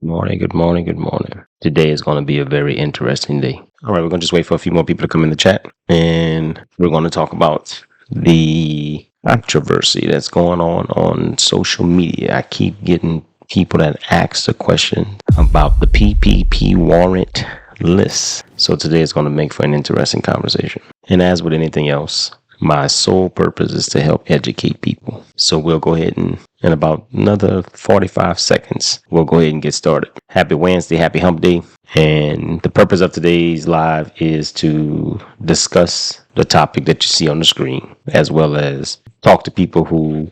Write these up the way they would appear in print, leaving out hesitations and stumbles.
Morning, good morning, good morning. Today is going to be a very interesting day. All right, we're going to just wait for a few more people to come in the chat, and we're going to talk about the controversy that's going on social media. I keep getting people that ask the question about the PPP warrant list. So today is going to make for an interesting conversation. And as with anything else, my sole purpose is to help educate people. So we'll go ahead and in about another 45 seconds, we'll go ahead and get started. Happy Wednesday, happy hump day. And the purpose of today's live is to discuss the topic that you see on the screen, as well as talk to people who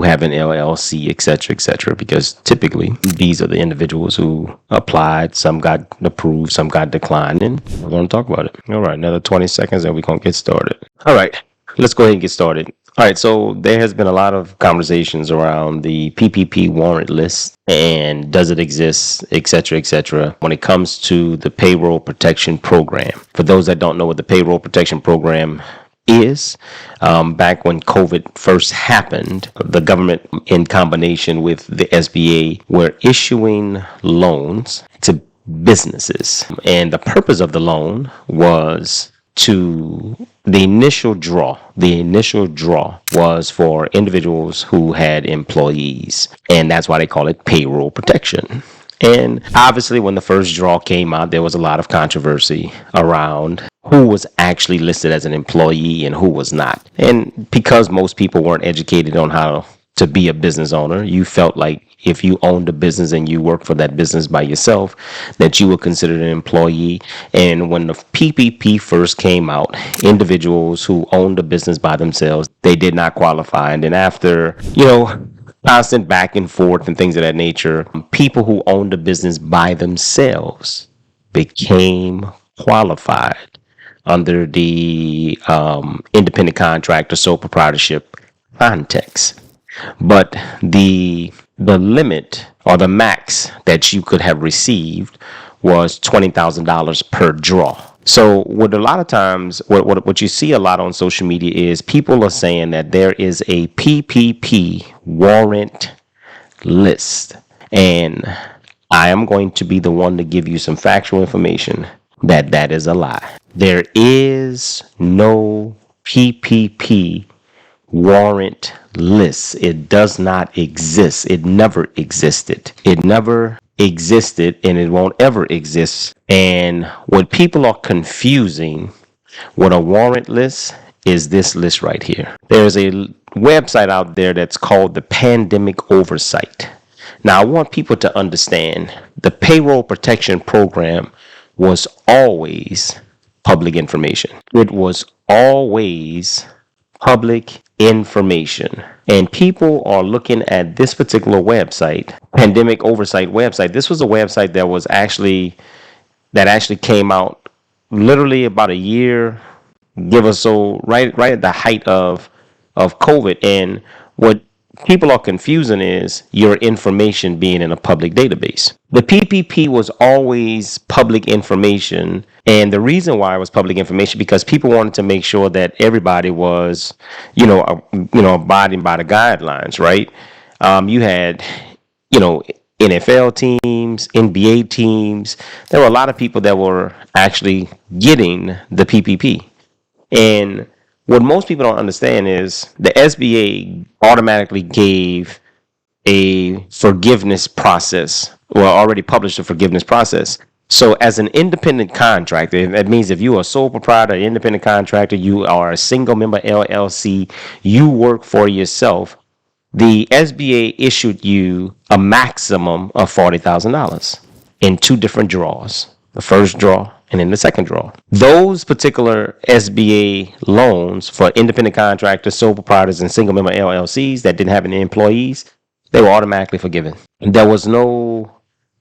have an LLC, etc., because typically these are the individuals who applied. Some got approved, some got declined, and we're going to talk about it. All right, another 20 seconds and we're going to get started. All right, let's go ahead and get started. All right, so there has been a lot of conversations around the PPP warrant list and does it exist, etc., when it comes to the payroll protection program. For those that don't know what the payroll protection program is, back when COVID first happened, the government, in combination with the SBA, were issuing loans to businesses. And the purpose of the loan was the initial draw was for individuals who had employees. And that's why they call it payroll protection. And obviously, when the first draw came out, there was a lot of controversy around who was actually listed as an employee and who was not. And because most people weren't educated on how to be a business owner, you felt like if you owned a business and you worked for that business by yourself, that you were considered an employee. And when the PPP first came out, individuals who owned a business by themselves, they did not qualify. And then after, constant back and forth and things of that nature, people who owned a business by themselves became qualified under the independent contractor sole proprietorship context. But the limit or the max that you could have received was $20,000 per draw. So what a lot of times, what you see a lot on social media is people are saying that there is a PPP warrant list. And I am going to be the one to give you some factual information that is a lie. There is no PPP warrant list. It does not exist. It never existed. It never existed, and it won't ever exist. And what people are confusing with a warrant list is this list right here. There's a website out there that's called the Pandemic Oversight. Now, I want people to understand the payroll protection program was always public information. It was always public information. And people are looking at this particular website, Pandemic Oversight website. This was a website that actually came out literally about a year, give or so, right at the height of COVID. And what people are confusing is your information being in a public database. The PPP was always public information, and the reason why it was public information because people wanted to make sure that everybody was, abiding by the guidelines, right? You had, NFL teams, NBA teams. There were a lot of people that were actually getting the PPP, and what most people don't understand is the SBA automatically gave a forgiveness process, or already published a forgiveness process. So as an independent contractor, that means if you are a sole proprietor, independent contractor, you are a single member LLC, you work for yourself, the SBA issued you a maximum of $40,000 in two different draws. The first draw and in the second draw. Those particular SBA loans for independent contractors, sole proprietors, and single member LLCs that didn't have any employees, they were automatically forgiven. There was no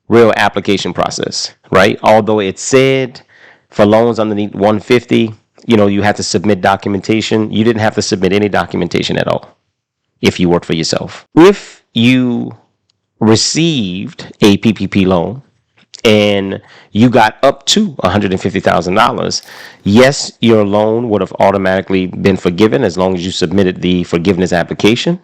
real application process, right? Although it said for loans underneath 150, you had to submit documentation. You didn't have to submit any documentation at all if you worked for yourself. If you received a PPP loan, and you got up to $150,000, yes, your loan would have automatically been forgiven as long as you submitted the forgiveness application,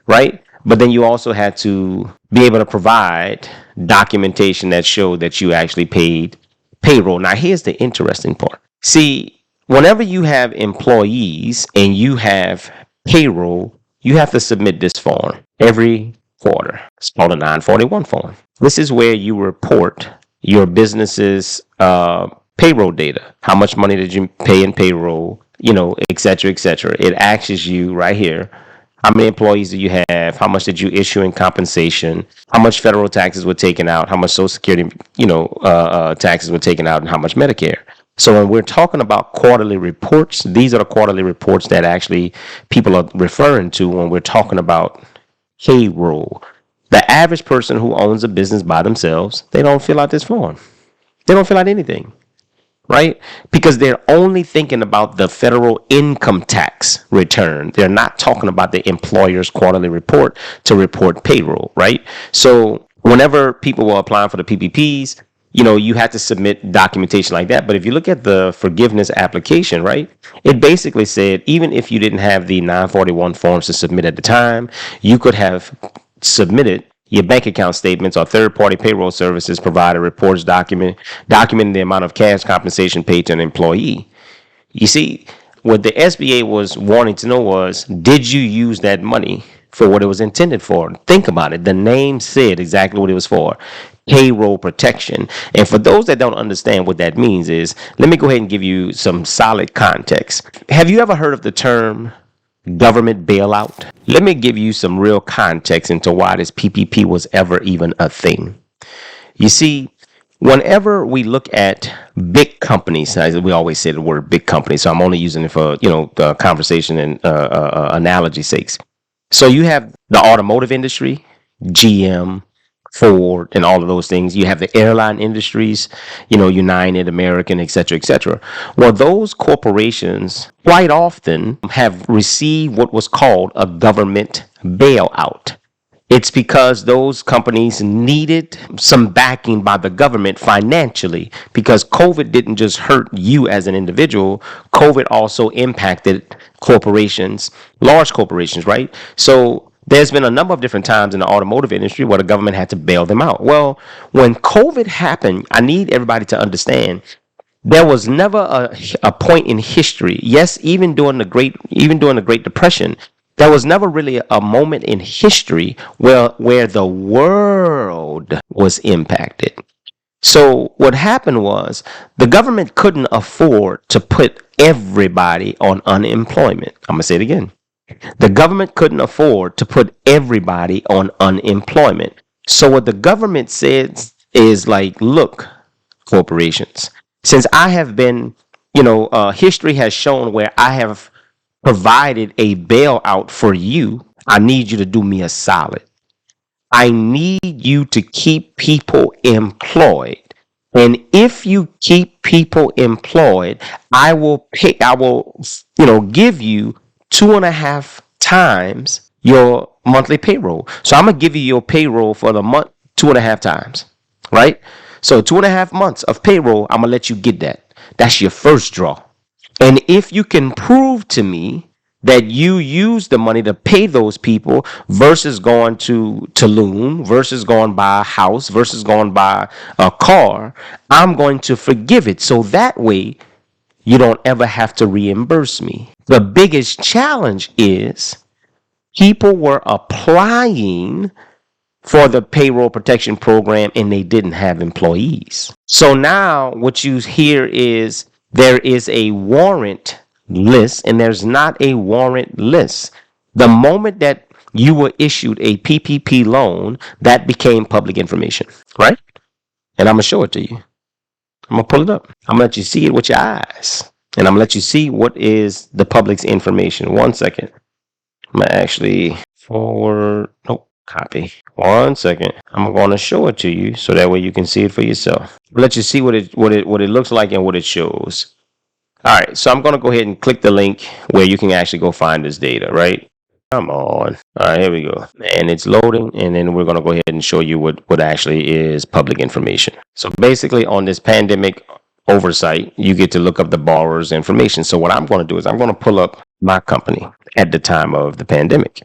right? But then you also had to be able to provide documentation that showed that you actually paid payroll. Now, here's the interesting part. See, whenever you have employees and you have payroll, you have to submit this form every quarter. It's called a 941 form. This is where you report your business's payroll data. How much money did you pay in payroll, et cetera, et cetera. It asks you right here, how many employees do you have? How much did you issue in compensation? How much federal taxes were taken out? How much Social Security, taxes were taken out, and how much Medicare? So when we're talking about quarterly reports, these are the quarterly reports that actually people are referring to when we're talking about payroll. The average person who owns a business by themselves, they don't fill out this form. They don't fill out anything, right? Because they're only thinking about the federal income tax return. They're not talking about the employer's quarterly report to report payroll, right? So whenever people were applying for the PPPs, you had to submit documentation like that. But if you look at the forgiveness application, right, it basically said even if you didn't have the 941 forms to submit at the time, you could have submitted your bank account statements or third-party payroll services provider reports documenting the amount of cash compensation paid to an employee. You see, what the SBA was wanting to know was, did you use that money for what it was intended for? Think about it. The name said exactly what it was for. Payroll protection. And for those that don't understand what that means is, let me go ahead and give you some solid context. Have you ever heard of the term government bailout? Let me give you some real context into why this PPP was ever even a thing. You see, whenever we look at big companies, as we always say the word big company, so I'm only using it for, the conversation and analogy sakes. So you have the automotive industry, GM, Ford, and all of those things. You have the airline industries, United, American, et cetera, et cetera. Well, those corporations quite often have received what was called a government bailout. It's because those companies needed some backing by the government financially, because COVID didn't just hurt you as an individual. COVID also impacted corporations, large corporations, right? So there's been a number of different times in the automotive industry where the government had to bail them out. Well, when COVID happened, I need everybody to understand there was never a point in history. Yes, even during the Great Depression, there was never really a moment in history where the world was impacted. So what happened was the government couldn't afford to put everybody on unemployment. I'm going to say it again. The government couldn't afford to put everybody on unemployment. So what the government says is like, look, corporations, since I have been, history has shown where I have provided a bailout for you, I need you to do me a solid. I need you to keep people employed. And if you keep people employed, I will give you 2.5 times your monthly payroll. So I'm going to give you your payroll for the month 2.5 times, right? So 2.5 months of payroll, I'm going to let you get that. That's your first draw. And if you can prove to me that you use the money to pay those people versus going to Tulum, versus going buy a house, versus going buy a car, I'm going to forgive it. So that way, you don't ever have to reimburse me. The biggest challenge is people were applying for the payroll protection program and they didn't have employees. So now what you hear is there is a warrant list and there's not a warrant list. The moment that you were issued a PPP loan, that became public information, right? And I'm going to show it to you. I'm going to pull it up. I'm going to let you see it with your eyes. And I'm going to let you see what is the public's information. 1 second. I'm going to actually copy. 1 second. I'm going to show it to you so that way you can see it for yourself. I'll let you see what it looks like and what it shows. All right. So I'm going to go ahead and click the link where you can actually go find this data, right? Come on. All right, here we go. And it's loading. And then we're going to go ahead and show you what actually is public information. So basically on this pandemic oversight, you get to look up the borrower's information. So what I'm going to do is I'm going to pull up my company at the time of the pandemic.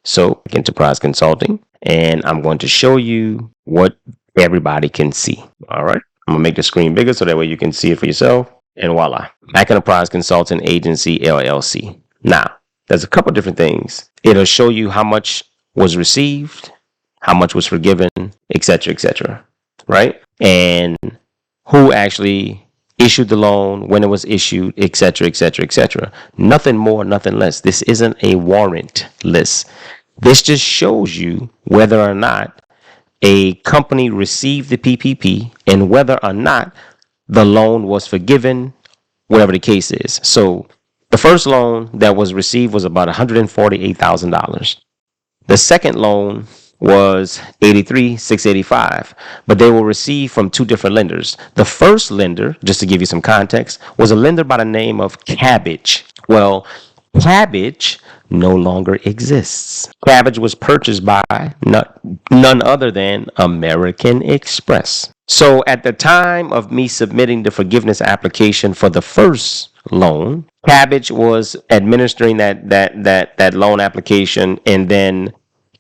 So enterprise consulting, and I'm going to show you what everybody can see. All right. I'm gonna make the screen bigger so that way you can see it for yourself. And voila, Mac Enterprise Consulting Agency LLC. Now, there's a couple different things. It'll show you how much was received, how much was forgiven, etc., etc. Right? And who actually issued the loan, when it was issued, etc., etc., etc. Nothing more, nothing less. This isn't a warrant list. This just shows you whether or not a company received the PPP and whether or not the loan was forgiven, whatever the case is. So the first loan that was received was about $148,000. The second loan was $83,685, but they were received from two different lenders. The first lender, just to give you some context, was a lender by the name of 𝐃𝐞𝐰𝐴𝐺. Well, 𝐃𝐶 no longer exists. 𝐃𝐶 was purchased by none other than American Express. So at the time of me submitting the forgiveness application for the first loan, 𝐃𝐶 was administering that loan application, and then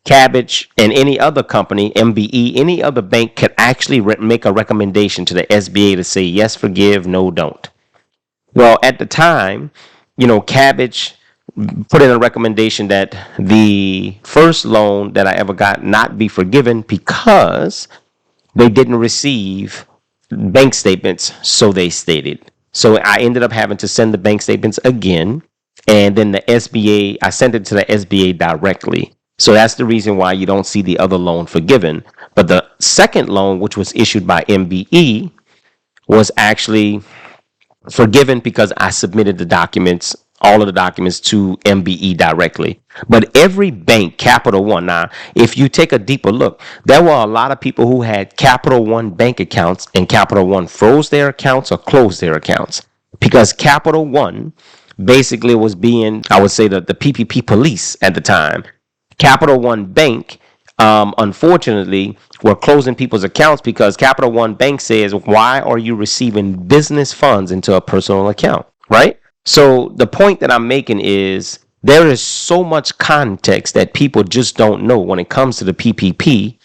𝐃𝐶 and any other company, MBE, any other bank could actually make a recommendation to the SBA to say yes, forgive, no, don't. Well, at the time, 𝐃𝐶 put in a recommendation that the first loan that I ever got not be forgiven because they didn't receive bank statements, so they stated. So I ended up having to send the bank statements again, and then the SBA, I sent it to the SBA directly. So that's the reason why you don't see the other loan forgiven. But the second loan, which was issued by MBE, was actually forgiven because I submitted the documents, all of the documents, to MBE directly. But every bank, Capital One, now, if you take a deeper look, there were a lot of people who had Capital One bank accounts, and Capital One froze their accounts or closed their accounts because Capital One basically was being, I would say, the PPP police at the time. Capital One Bank, unfortunately, were closing people's accounts because Capital One Bank says, why are you receiving business funds into a personal account, right? So the point that I'm making is there is so much context that people just don't know when it comes to the PPP.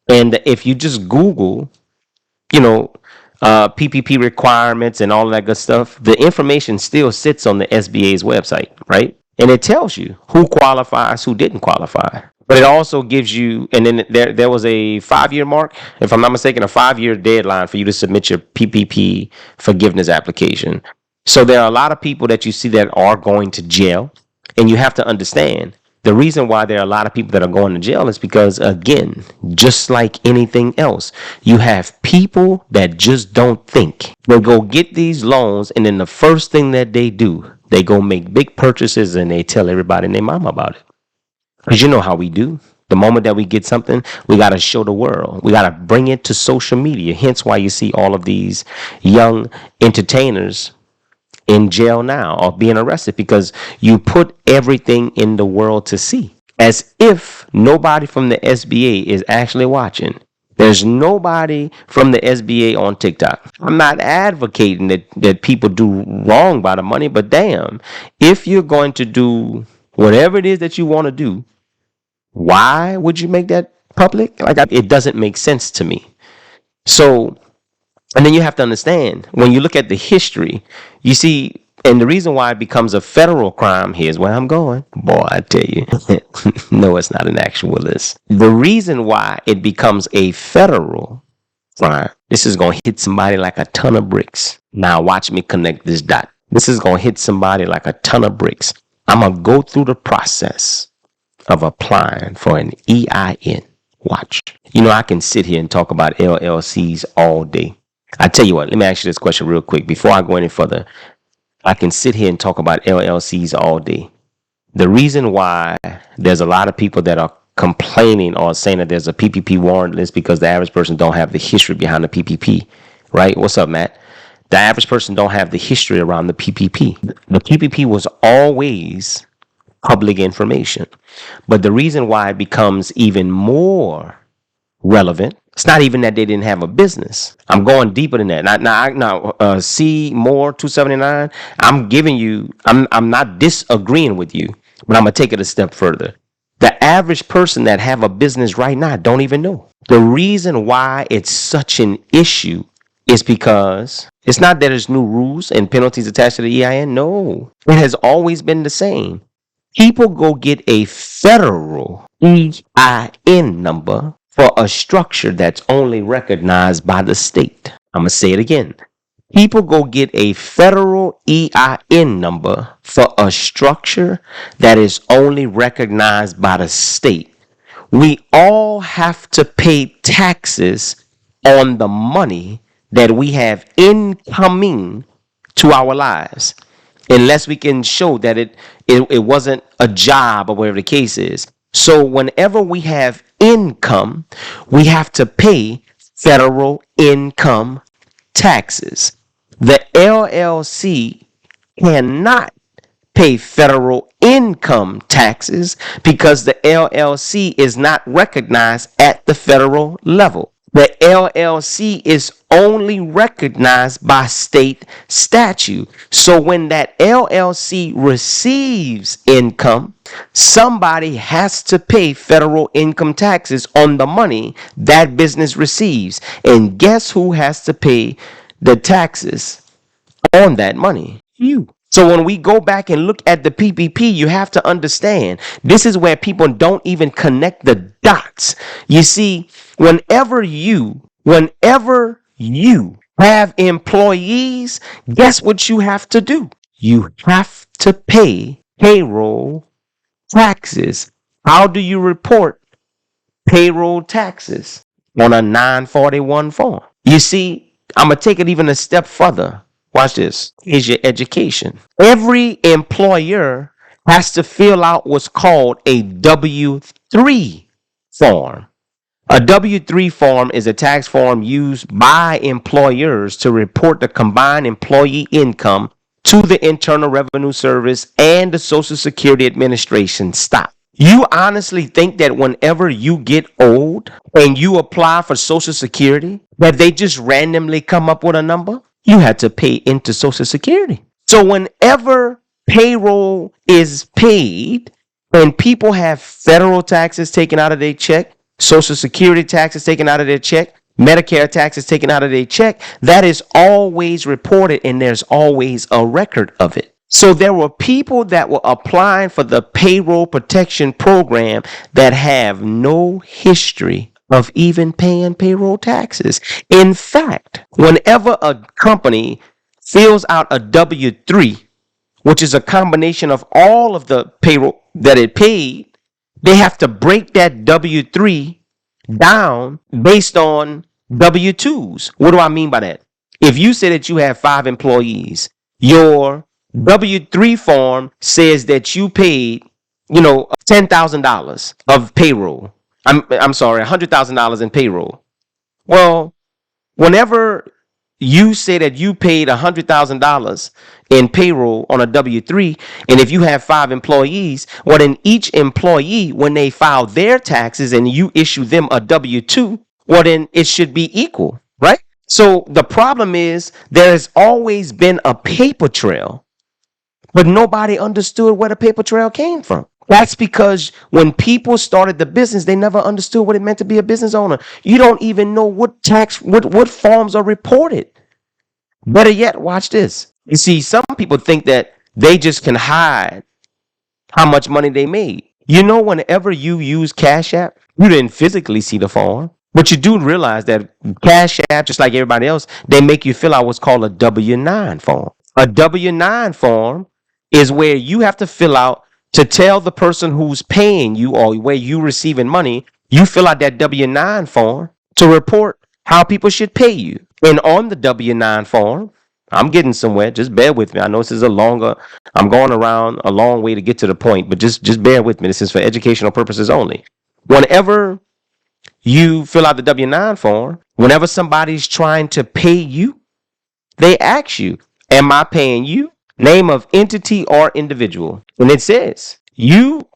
And if you just Google, PPP requirements and all of that good stuff, the information still sits on the SBA's website, right? And it tells you who qualifies, who didn't qualify. But it also gives you, and then there was a 5-year mark, if I'm not mistaken, a 5-year deadline for you to submit your PPP forgiveness application. So there are a lot of people that you see that are going to jail. And you have to understand, the reason why there are a lot of people that are going to jail is because, again, just like anything else, you have people that just don't think. They go get these loans, and then the first thing that they do, they go make big purchases and they tell everybody and their mama about it. Because you know how we do. The moment that we get something, we got to show the world. We got to bring it to social media. Hence why you see all of these young entertainers in jail now or being arrested, because you put everything in the world to see, as if nobody from the SBA is actually watching. There's nobody from the SBA on TikTok. I'm not advocating that people do wrong by the money, but damn, if you're going to do whatever it is that you want to do, why would you make that public? It doesn't make sense to me. So, and then you have to understand, when you look at the history, you see, and the reason why it becomes a federal crime, here's where I'm going. Boy, I tell you, no, it's not an actual list. The reason why it becomes a federal crime, this is going to hit somebody like a ton of bricks. Now watch me connect this dot. This is going to hit somebody like a ton of bricks. I'm going to go through the process of applying for an EIN. Watch. I can sit here and talk about LLCs all day. I tell you what, let me ask you this question real quick before I go any further. I can sit here and talk about LLCs all day. The reason why there's a lot of people that are complaining or saying that there's a PPP warrant list because the average person don't have the history behind the PPP, right? What's up, Matt? The average person don't have the history around the PPP. The PPP was always public information. But the reason why it becomes even more relevant, it's not even that they didn't have a business. I'm going deeper than that. Now, C more 279. I'm not disagreeing with you, but I'm gonna take it a step further. The average person that have a business right now don't even know. The reason why it's such an issue is because it's not that there's new rules and penalties attached to the EIN. No, it has always been the same. People go get a federal EIN number for a structure that's only recognized by the state. I'm going to say it again. People go get a federal EIN number for a structure that is only recognized by the state. We all have to pay taxes on the money that we have incoming to our lives, unless we can show that it wasn't a job or whatever the case is. So whenever we have income, we have to pay federal income taxes. The LLC cannot pay federal income taxes because the LLC is not recognized at the federal level. The LLC is only recognized by state statute. So when that LLC receives income, somebody has to pay federal income taxes on the money that business receives. And guess who has to pay the taxes on that money? You. So when we go back and look at the PPP, you have to understand this is where people don't even connect the dots. You see, whenever you have employees, guess what you have to do? You have to pay payroll taxes. How do you report payroll taxes? On a 941 form. You see, I'm going to take it even a step further. Watch this. Is your education. Every employer has to fill out what's called a W-3 form. A W-3 form is a tax form used by employers to report the combined employee income to the Internal Revenue Service and the Social Security Administration. Stop. You honestly think that whenever you get old and you apply for Social Security, that they just randomly come up with a number? You had to pay into Social Security. So whenever payroll is paid and people have federal taxes taken out of their check, Social Security taxes taken out of their check, Medicare taxes taken out of their check, that is always reported and there's always a record of it. So there were people that were applying for the payroll protection program that have no history of even paying payroll taxes. In fact, whenever a company fills out a W-3, which is a combination of all of the payroll that it paid, they have to break that W-3 down based on W-2s. What do I mean by that? If you say that you have 5 employees, your W-3 form says that you paid, $10,000 of payroll. I'm sorry, $100,000 in payroll. Well, whenever you say that you paid $100,000 in payroll on a W-3, and if you have 5 employees, well, then each employee, when they file their taxes and you issue them a W-2, well, then it should be equal, right? So the problem is there has always been a paper trail, but nobody understood where the paper trail came from. That's because when people started the business, they never understood what it meant to be a business owner. You don't even know what forms are reported. Better yet, watch this. You see, some people think that they just can hide how much money they made. Whenever you use Cash App, you didn't physically see the form, but you do realize that Cash App, just like everybody else, they make you fill out what's called a W-9 form. A W-9 form is where you have to fill out to tell the person who's paying you or where you receiving money, you fill out that W-9 form to report how people should pay you. And on the W-9 form, I'm getting somewhere. Just bear with me. I know this is I'm going around a long way to get to the point, but just bear with me. This is for educational purposes only. Whenever you fill out the W-9 form, whenever somebody's trying to pay you, they ask you, am I paying you? Name of entity or individual. And it says, you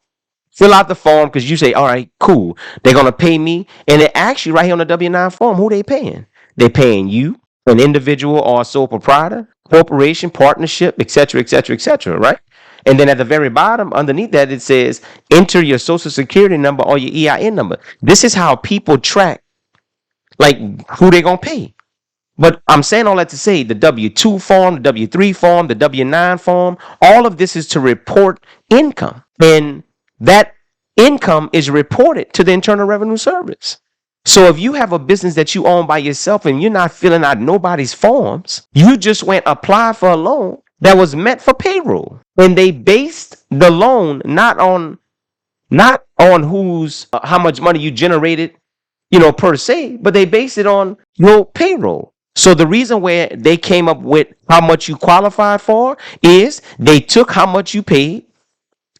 fill out the form because you say, all right, cool. They're going to pay me. And it actually right here on the W-9 form, who they paying? They paying you, an individual or a sole proprietor, corporation, partnership, etc., etc., etc., right? And then at the very bottom, underneath that, it says, enter your social security number or your EIN number. This is how people track, like, who they going to pay. But I'm saying all that to say the W-2 form, the W-3 form, the W-9 form, all of this is to report income. And that income is reported to the Internal Revenue Service. So if you have a business that you own by yourself and you're not filling out nobody's forms, you just went apply for a loan that was meant for payroll. And they based the loan not on who's how much money you generated, per se, but they based it on your payroll. So the reason where they came up with how much you qualified for is they took how much you paid.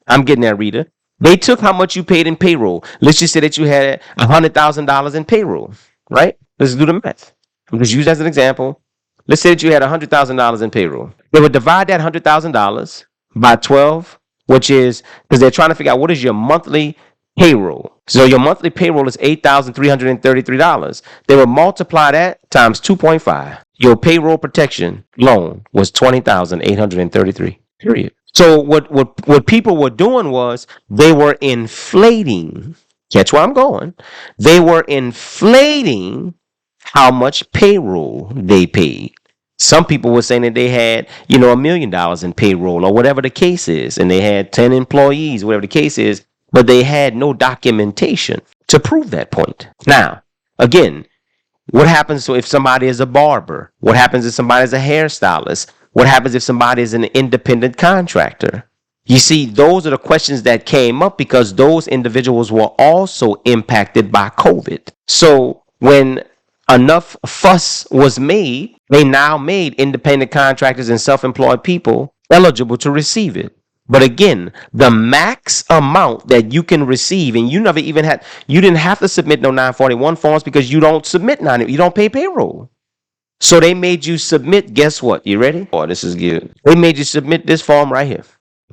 I'm getting that, Rita. They took how much you paid in payroll. Let's just say that you had $100,000 in payroll, right? Let's do the math. I'm just use that as an example. Let's say that you had $100,000 in payroll. They would divide that $100,000 by 12, which is because they're trying to figure out what is your monthly payroll. So your monthly payroll is $8,333. They would multiply that times 2.5. Your payroll protection loan was $20,833. Period. So what people were doing was they were inflating. Catch where I'm going. They were inflating how much payroll they paid. Some people were saying that they had, $1 million in payroll or whatever the case is, and they had 10 employees, whatever the case is, but they had no documentation to prove that point. Now, again, what happens if somebody is a barber? What happens if somebody is a hairstylist? What happens if somebody is an independent contractor? You see, those are the questions that came up because those individuals were also impacted by COVID. So when enough fuss was made, they now made independent contractors and self-employed people eligible to receive it. But again, the max amount that you can receive, and you didn't have to submit no 941 forms because you don't submit you don't pay payroll. So they made you submit, guess what? You ready? Oh, this is good. They made you submit this form right here.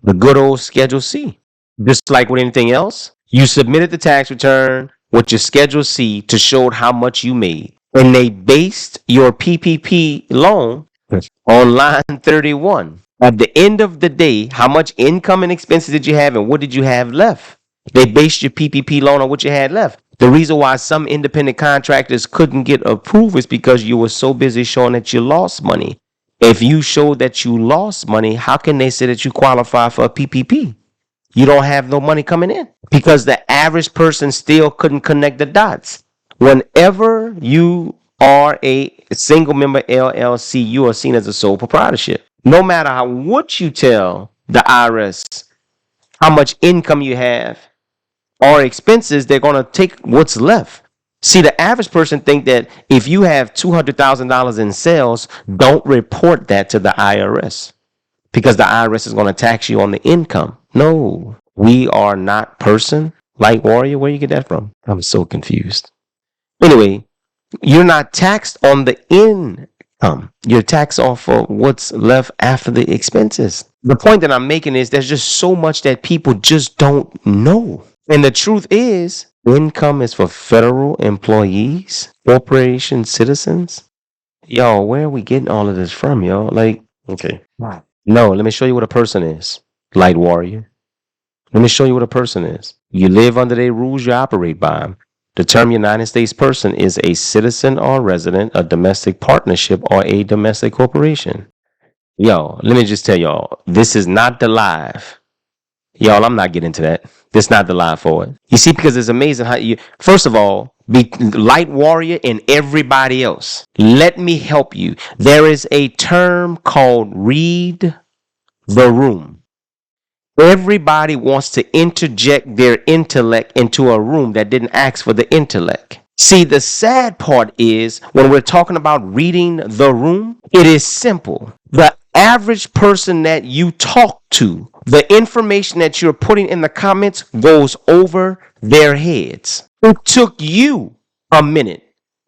The good old Schedule C. Just like with anything else, you submitted the tax return with your Schedule C to show how much you made. And they based your PPP loan on line 31. At the end of the day, how much income and expenses did you have and what did you have left? They based your PPP loan on what you had left. The reason why some independent contractors couldn't get approved is because you were so busy showing that you lost money. If you showed that you lost money, how can they say that you qualify for a PPP? You don't have no money coming in because the average person still couldn't connect the dots. Whenever you are a single member LLC, you are seen as a sole proprietorship. No matter what you tell the IRS, how much income you have or expenses, they're going to take what's left. See, the average person think that if you have $200,000 in sales, don't report that to the IRS because the IRS is going to tax you on the income. No, we are not person like Warrior. Where you get that from? I'm so confused. Anyway, you're not taxed on the income. You're taxed off of what's left after the expenses. The point that I'm making is there's just so much that people just don't know. And the truth is, income is for federal employees, corporation citizens. Yo, where are we getting all of this from, y'all? Like, okay. No, let me show you what a person is. Light Warrior. Let me show you what a person is. You live under their rules, you operate by them. The term United States person is a citizen or resident, a domestic partnership, or a domestic corporation. Yo, let me just tell y'all, this is not the live. Y'all, I'm not getting into that. This is not the live for it. You see, because it's amazing how you, first of all, be Light Warrior and everybody else. Let me help you. There is a term called read the room. Everybody wants to interject their intellect into a room that didn't ask for the intellect. See, the sad part is when we're talking about reading the room, it is simple. The average person that you talk to, the information that you're putting in the comments goes over their heads. It took you a minute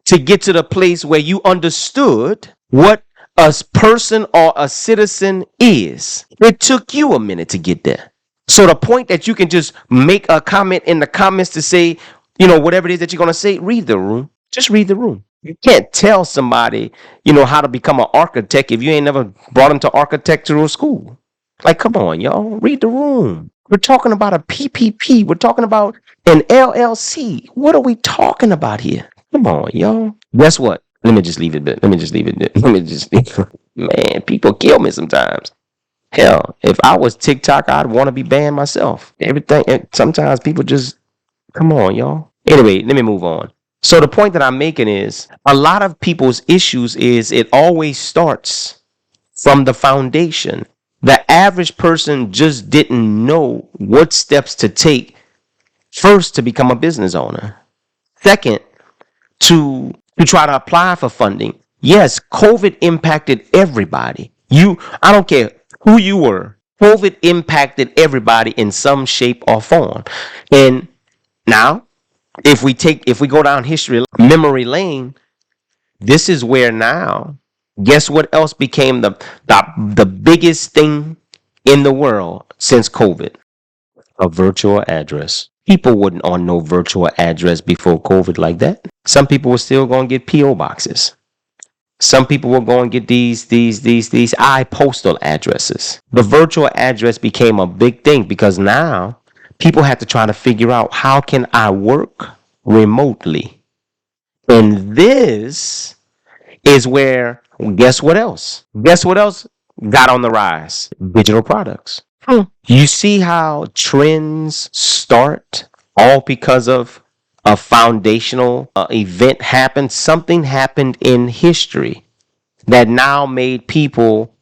to get to the place where you understood what a person or a citizen is. It took you a minute to get there. So the point that you can just make a comment in the comments to say, whatever it is that you're going to say, read the room. Just read the room. You can't tell somebody, how to become an architect if you ain't never brought them to architectural school. Like, come on, y'all. Read the room. We're talking about a PPP. We're talking about an LLC. What are we talking about here? Come on, y'all. Guess what? Let me just leave it. Let me just leave it. Let me just man, people kill me sometimes. Hell, if I was TikTok, I'd want to be banned myself. Everything. And sometimes people just, come on, y'all. Anyway, let me move on. So the point that I'm making is a lot of people's issues is it always starts from the foundation. The average person just didn't know what steps to take first to become a business owner. Second, to try to apply for funding. Yes, COVID impacted everybody. I don't care who you were. COVID impacted everybody in some shape or form. And now, if we go down memory lane, this is where now, guess what else became the biggest thing in the world since COVID? A virtual address. People wouldn't on no virtual address before COVID like that. Some people were still going to get PO boxes. Some people were going to get these postal addresses. The virtual address became a big thing because now people have to try to figure out, how can I work remotely? And this is where, guess what else? Guess what else got on the rise? Digital products. You see how trends start all because of a foundational event happened. Something happened in history that now made people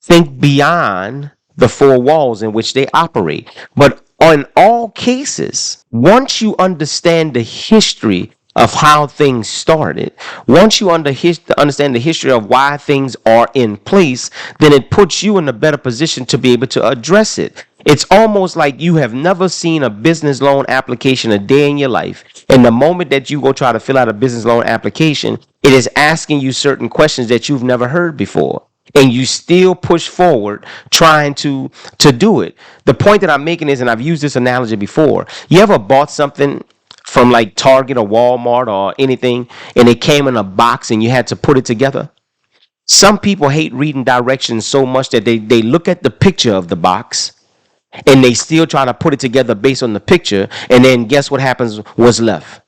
think beyond the four walls in which they operate. But in all cases, once you understand the history of how things started, once you understand the history of why things are in place, then it puts you in a better position to be able to address it. It's almost like you have never seen a business loan application a day in your life. And the moment that you go try to fill out a business loan application, it is asking you certain questions that you've never heard before. And you still push forward trying to do it. The point that I'm making is, and I've used this analogy before, you ever bought something from like Target or Walmart or anything, and it came in a box and you had to put it together? Some people hate reading directions so much that they look at the picture of the box and they still try to put it together based on the picture. And then guess what happens? What's left?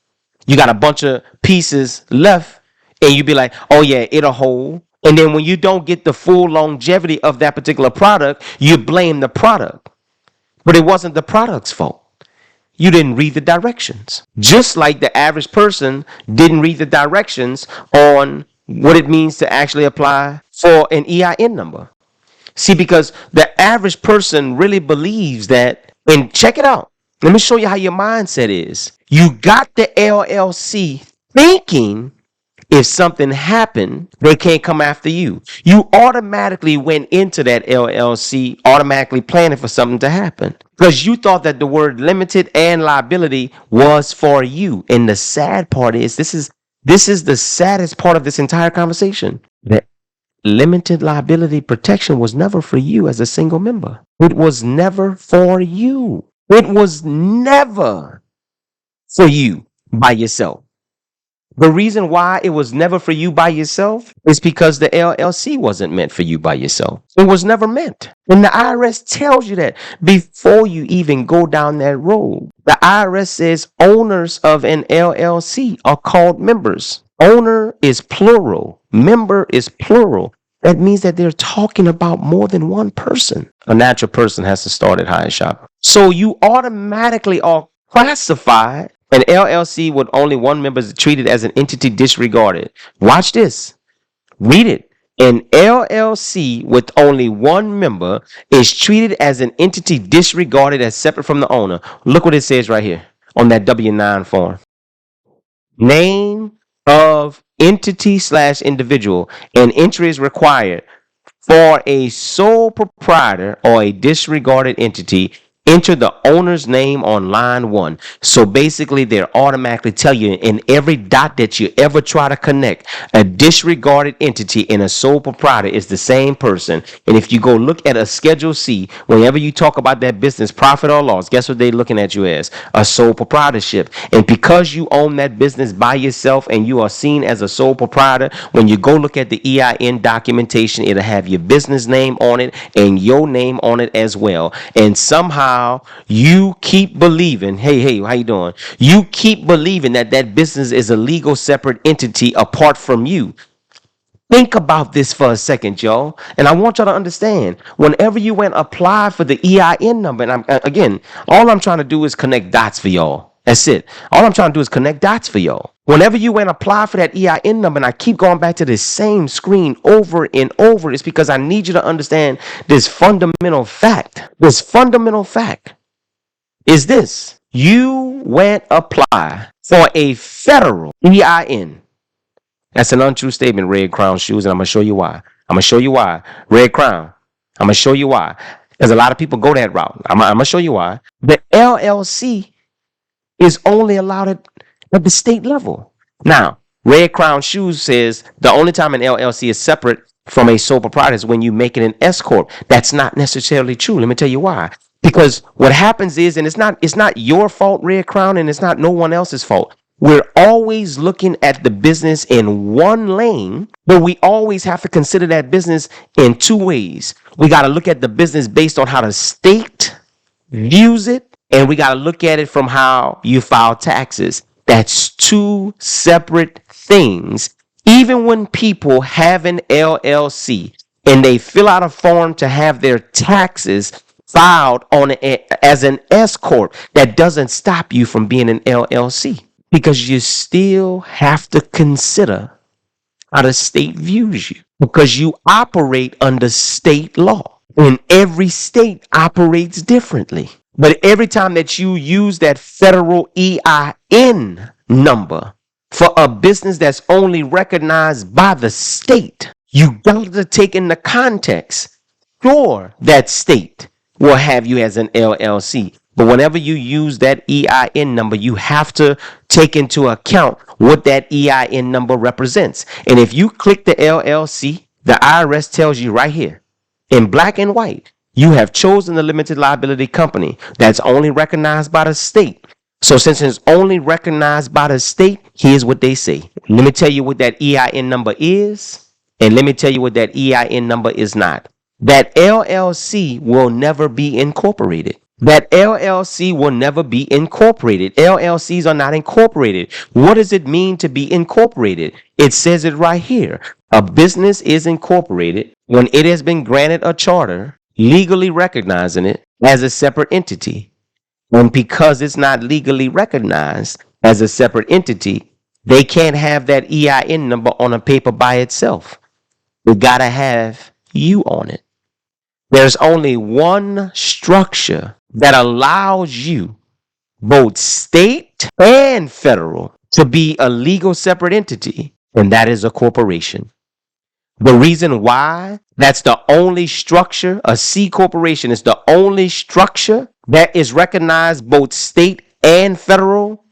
You got a bunch of pieces left and you be like, oh yeah, it'll hold. And then when you don't get the full longevity of that particular product, you blame the product. But it wasn't the product's fault. You didn't read the directions. Just like the average person didn't read the directions on what it means to actually apply for an EIN number. See, because the average person really believes that, and check it out. Let me show you how your mindset is. You got the LLC thinking if something happened, they can't come after you. You automatically went into that LLC automatically planning for something to happen because you thought that the word limited and liability was for you. And the sad part is, this is the saddest part of this entire conversation. That limited liability protection was never for you as a single member. It was never for you. It was never for you by yourself. The reason why it was never for you by yourself is because the LLC wasn't meant for you by yourself. It was never meant. And the IRS tells you that before you even go down that road. The IRS says owners of an LLC are called members. Owner is plural. Member is plural. That means that they're talking about more than one person. A natural person has to start at highest shopper. So you automatically are classified. An LLC with only one member is treated as an entity disregarded. Watch this. Read it. An LLC with only one member is treated as an entity disregarded as separate from the owner. Look what it says right here on that W-9 form. Name of entity/individual. An entry is required for a sole proprietor or a disregarded entity Enter the owner's name on line 1. So basically, they'll automatically tell you in every dot that you ever try to connect, a disregarded entity and a sole proprietor is the same person. And if you go look at a Schedule C, whenever you talk about that business, profit or loss, guess what they're looking at you as? A sole proprietorship. And because you own that business by yourself and you are seen as a sole proprietor, when you go look at the EIN documentation, it'll have your business name on it and your name on it as well. And somehow you keep believing, hey, how you doing? You keep believing that that business is a legal separate entity apart from you. Think about this for a second, y'all. And I want y'all to understand, whenever you went apply for the EIN number, and all I'm trying to do is connect dots for y'all. That's it. All I'm trying to do is connect dots for y'all. Whenever you went apply for that EIN number, and I keep going back to this same screen over and over, it's because I need you to understand this fundamental fact. This fundamental fact is this. You went apply for a federal EIN. That's an untrue statement, Red Crown Shoes, and I'm going to show you why. I'm going to show you why. Red Crown, I'm going to show you why. Because a lot of people go that route. I'm going to show you why. The LLC is only allowed at the state level. Now, Red Crown Shoes says the only time an LLC is separate from a sole proprietor is when you make it an S corp. That's not necessarily true. Let me tell you why. Because what happens is, and it's not your fault, Red Crown, and it's not no one else's fault. We're always looking at the business in one lane, but we always have to consider that business in two ways. We got to look at the business based on how the state views it, and we got to look at it from how you file taxes. That's two separate things. Even when people have an LLC and they fill out a form to have their taxes filed on as an S corp, that doesn't stop you from being an LLC. Because you still have to consider how the state views you. Because you operate under state law. And every state operates differently. But every time that you use that federal EIN number for a business that's only recognized by the state, you got to take in the context. Sure, that state will have you as an LLC. But whenever you use that EIN number, you have to take into account what that EIN number represents. And if you click the LLC, the IRS tells you right here in black and white, you have chosen the limited liability company that's only recognized by the state. So since it's only recognized by the state, here's what they say. Let me tell you what that EIN number is, and let me tell you what that EIN number is not. That LLC will never be incorporated. That LLC will never be incorporated. LLCs are not incorporated. What does it mean to be incorporated? It says it right here. A business is incorporated when it has been granted a charter, legally recognizing it as a separate entity. And because it's not legally recognized as a separate entity, they can't have that EIN number on a paper by itself. We gotta have you on it. There's only one structure that allows you, both state and federal, to be a legal separate entity, and that is a corporation. The reason why that's the only structure, a C corporation is the only structure that is recognized both state and federal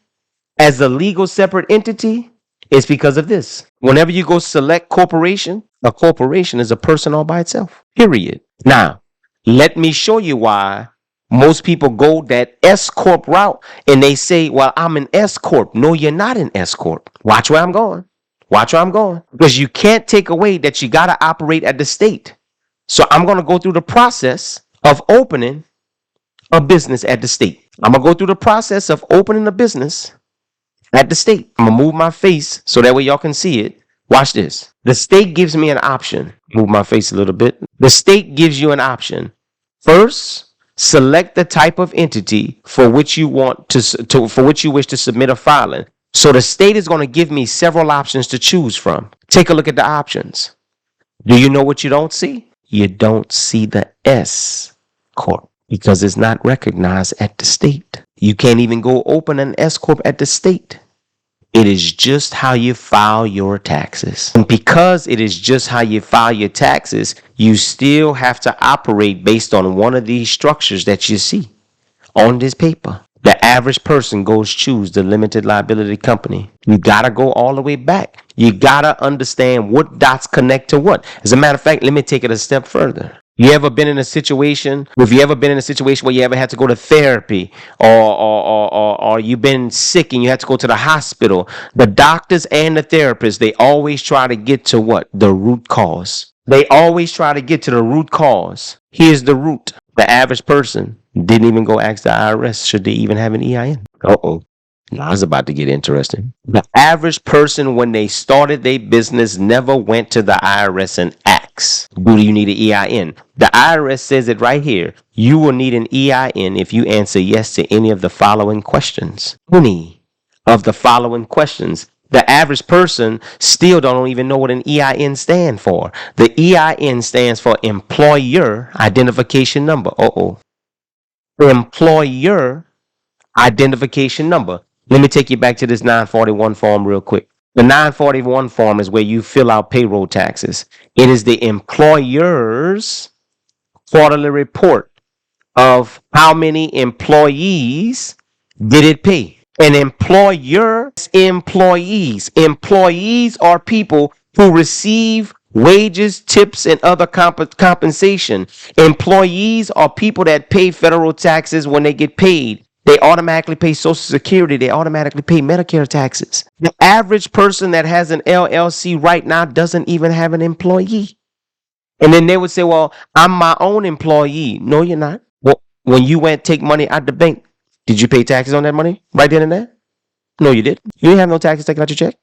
as a legal separate entity, is because of this. Whenever you go select corporation, a corporation is a person all by itself, period. Now, let me show you why most people go that S corp route and they say, well, I'm an S corp. No, you're not an S corp. Watch where I'm going. Watch where I'm going. Because you can't take away that you got to operate at the state. So I'm going to go through the process of opening a business at the state. I'm going to go through the process of opening a business at the state. I'm going to move my face so that way y'all can see it. Watch this. The state gives me an option. Move my face a little bit. The state gives you an option. First, select the type of entity for which you want for which you wish to submit a filing. So the state is going to give me several options to choose from. Take a look at the options. Do you know what you don't see? You don't see the S corp because it's not recognized at the state. You can't even go open an S corp at the state. It is just how you file your taxes. And because it is just how you file your taxes, you still have to operate based on one of these structures that you see. on this paper. The average person goes choose the limited liability company. You got to go all the way back. You got to understand what dots connect to what. As a matter of fact, let me take it a step further. You ever been in a situation, if you ever been in a situation where you ever had to go to therapy or you've been sick and you had to go to the hospital, the doctors and the therapists, they always try to get to what? The root cause. They always try to get to the root cause. Here's the root. The average person didn't even go ask the IRS, should they even have an EIN? Uh-oh. Now it's about to get interesting. The average person, when they started their business, never went to the IRS and asked, do you need an EIN? The IRS says it right here. You will need an EIN if you answer yes to any of the following questions. Any of the following questions. The average person still don't even know what an EIN stands for. The EIN stands for Employer Identification Number. Uh-oh. Employer Identification Number. Let me take you back to this 941 form real quick. The 941 form is where you fill out payroll taxes. It is the employer's quarterly report of how many employees did it pay. An employer, employees. Employees are people who receive wages, tips, and other compensation. Employees are people that pay federal taxes when they get paid. They automatically pay Social Security. They automatically pay Medicare taxes. The average person that has an LLC right now doesn't even have an employee. And then they would say, well, I'm my own employee. No, you're not. Well, when you went take money out the bank, did you pay taxes on that money right then and there? No, you didn't. You didn't have no taxes taken out your check.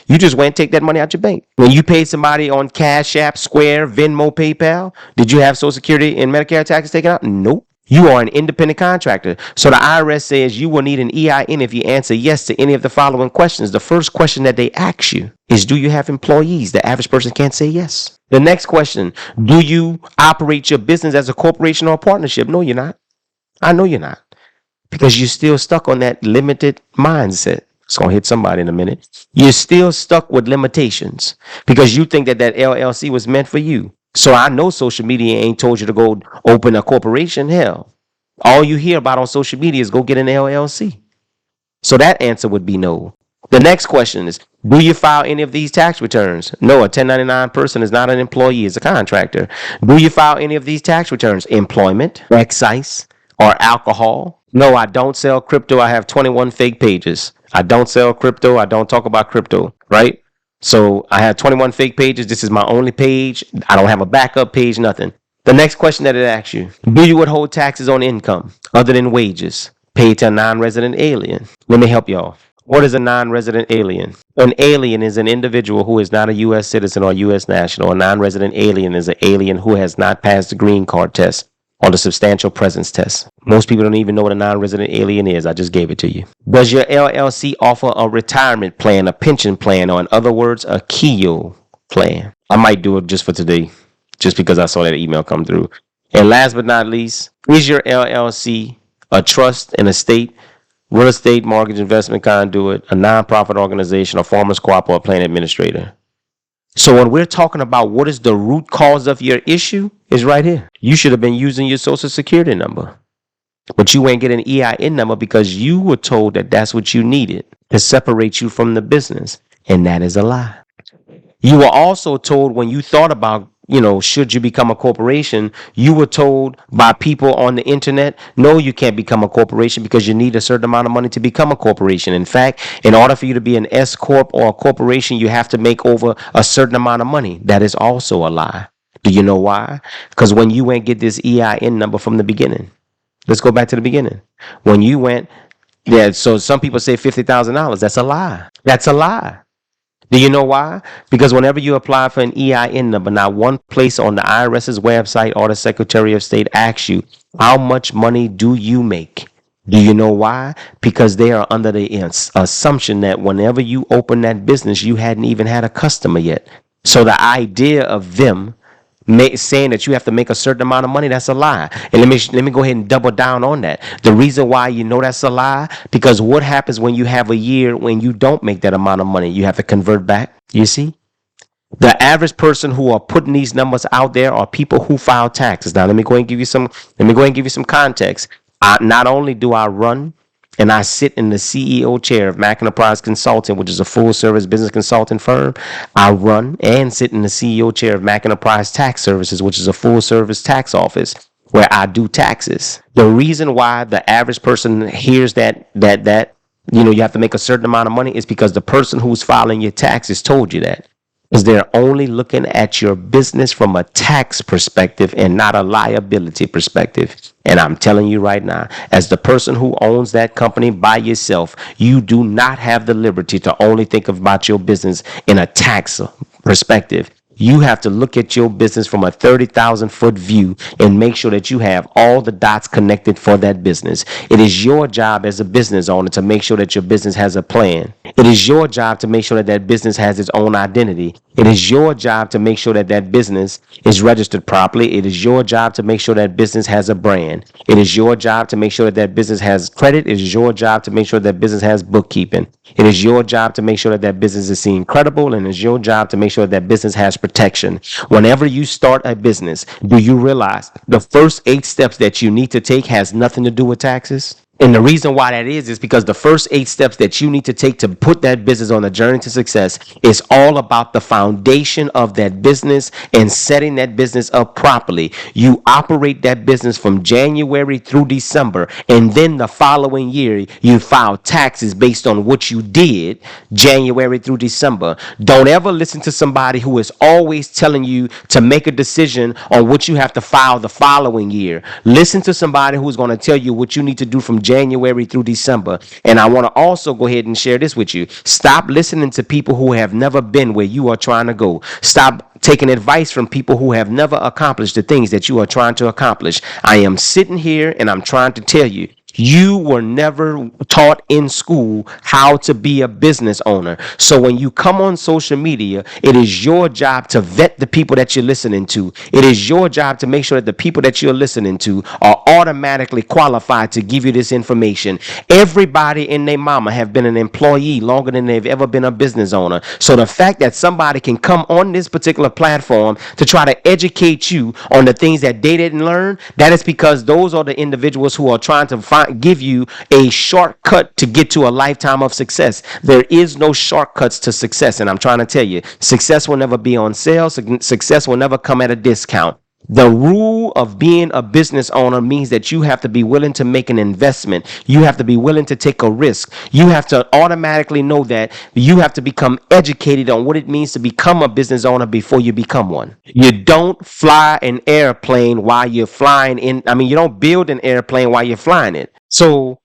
You just went and take that money out your bank. When you paid somebody on Cash App, Square, Venmo, PayPal, did you have Social Security and Medicare taxes taken out? Nope. You are an independent contractor. So the IRS says you will need an EIN if you answer yes to any of the following questions. The first question that they ask you is, do you have employees? The average person can't say yes. The next question, do you operate your business as a corporation or a partnership? No, you're not. I know you're not. Because you're still stuck on that limited mindset. It's going to hit somebody in a minute. You're still stuck with limitations because you think that that LLC was meant for you. So I know social media ain't told you to go open a corporation. Hell, all you hear about on social media is go get an LLC. So that answer would be no. The next question is, do you file any of these tax returns? No, a 1099 person is not an employee, it's a contractor. Do you file any of these tax returns? Employment, excise, or alcohol? No, I don't sell crypto. I have 21 fake pages. I don't sell crypto. I don't talk about crypto, right? So I have 21 fake pages. This is my only page. I don't have a backup page, nothing. The next question that it asks you, do you withhold taxes on income other than wages paid to a non-resident alien? Let me help y'all. What is a non-resident alien? An alien is an individual who is not a U.S. citizen or U.S. national. A non-resident alien is an alien who has not passed the green card test or the substantial presence test. Most people don't even know what a non-resident alien is. I just gave it to you. Does your LLC offer a retirement plan, a pension plan, or in other words, a 𝐂𝐞𝐿 plan? I might do it just for today, just because I saw that email come through. And last but not least, is your LLC a trust, an estate, real estate, mortgage, investment conduit, a nonprofit organization, a farmer's co-op, or a plan administrator? So when we're talking about what is the root cause of your issue, is right here. You should have been using your Social Security number, but you ain't get an EIN number because you were told that that's what you needed to separate you from the business, and that is a lie. You were also told when you thought about, should you become a corporation, you were told by people on the internet, no, you can't become a corporation because you need a certain amount of money to become a corporation. In fact, in order for you to be an S Corp or a corporation, you have to make over a certain amount of money. That is also a lie. Do you know why? Because when you went get this EIN number from the beginning, let's go back to the beginning. When you went, so some people say $50,000. That's a lie. That's a lie. Do you know why? Because whenever you apply for an EIN number, not one place on the IRS's website or the Secretary of State asks you, how much money do you make? Do you know why? Because they are under the assumption that whenever you open that business, you hadn't even had a customer yet. So the idea of them saying that you have to make a certain amount of money, that's a lie. And let me go ahead and double down on that. The reason why you know that's a lie, because what happens when you have a year when you don't make that amount of money? You have to convert back. You see? The average person who are putting these numbers out there are people who file taxes. Now let me go ahead and give you some context. Not only do I run and I sit in the CEO chair of Mac Enterprise Consulting, which is a full service business consulting firm, I run and sit in the CEO chair of Mac Enterprise Tax Services, which is a full service tax office where I do taxes. The reason why the average person hears that you have to make a certain amount of money is because the person who's filing your taxes told you that. Because they're only looking at your business from a tax perspective and not a liability perspective. And I'm telling you right now, as the person who owns that company by yourself, you do not have the liberty to only think about your business in a tax perspective. You have to look at your business from a 30,000-foot view and make sure that you have all the dots connected for that business. It is your job as a business owner to make sure that your business has a plan. It is your job to make sure that that business has its own identity. It is your job to make sure that that business is registered properly. It is your job to make sure that business has a brand. It is your job to make sure that that business has credit. It is your job to make sure that business has bookkeeping. It is your job to make sure that that business is seen credible, and it is your job to make sure that business has protection. Whenever you start a business, do you realize the first 8 steps that you need to take has nothing to do with taxes? And the reason why that is because the first 8 steps that you need to take to put that business on a journey to success is all about the foundation of that business and setting that business up properly. You operate that business from January through December, and then the following year you file taxes based on what you did January through December. Don't ever listen to somebody who is always telling you to make a decision on what you have to file the following year. Listen to somebody who's going to tell you what you need to do from January through December. And I want to also go ahead and share this with you. Stop listening to people who have never been where you are trying to go. Stop taking advice from people who have never accomplished the things that you are trying to accomplish. I am sitting here and I'm trying to tell you, you were never taught in school how to be a business owner. So when you come on social media, it is your job to vet the people that you're listening to. It is your job to make sure that the people that you're listening to are automatically qualified to give you this information. Everybody and their mama have been an employee longer than they've ever been a business owner. So the fact that somebody can come on this particular platform to try to educate you on the things that they didn't learn, that is because those are the individuals who are trying to give you a shortcut to get to a lifetime of success. There is no shortcuts to success. And I'm trying to tell you, success will never be on sale. Success will never come at a discount. The rule of being a business owner means that you have to be willing to make an investment. You have to be willing to take a risk. You have to automatically know that you have to become educated on what it means to become a business owner before you become one. You don't fly an airplane while you're flying in. You don't build an airplane while you're flying it. So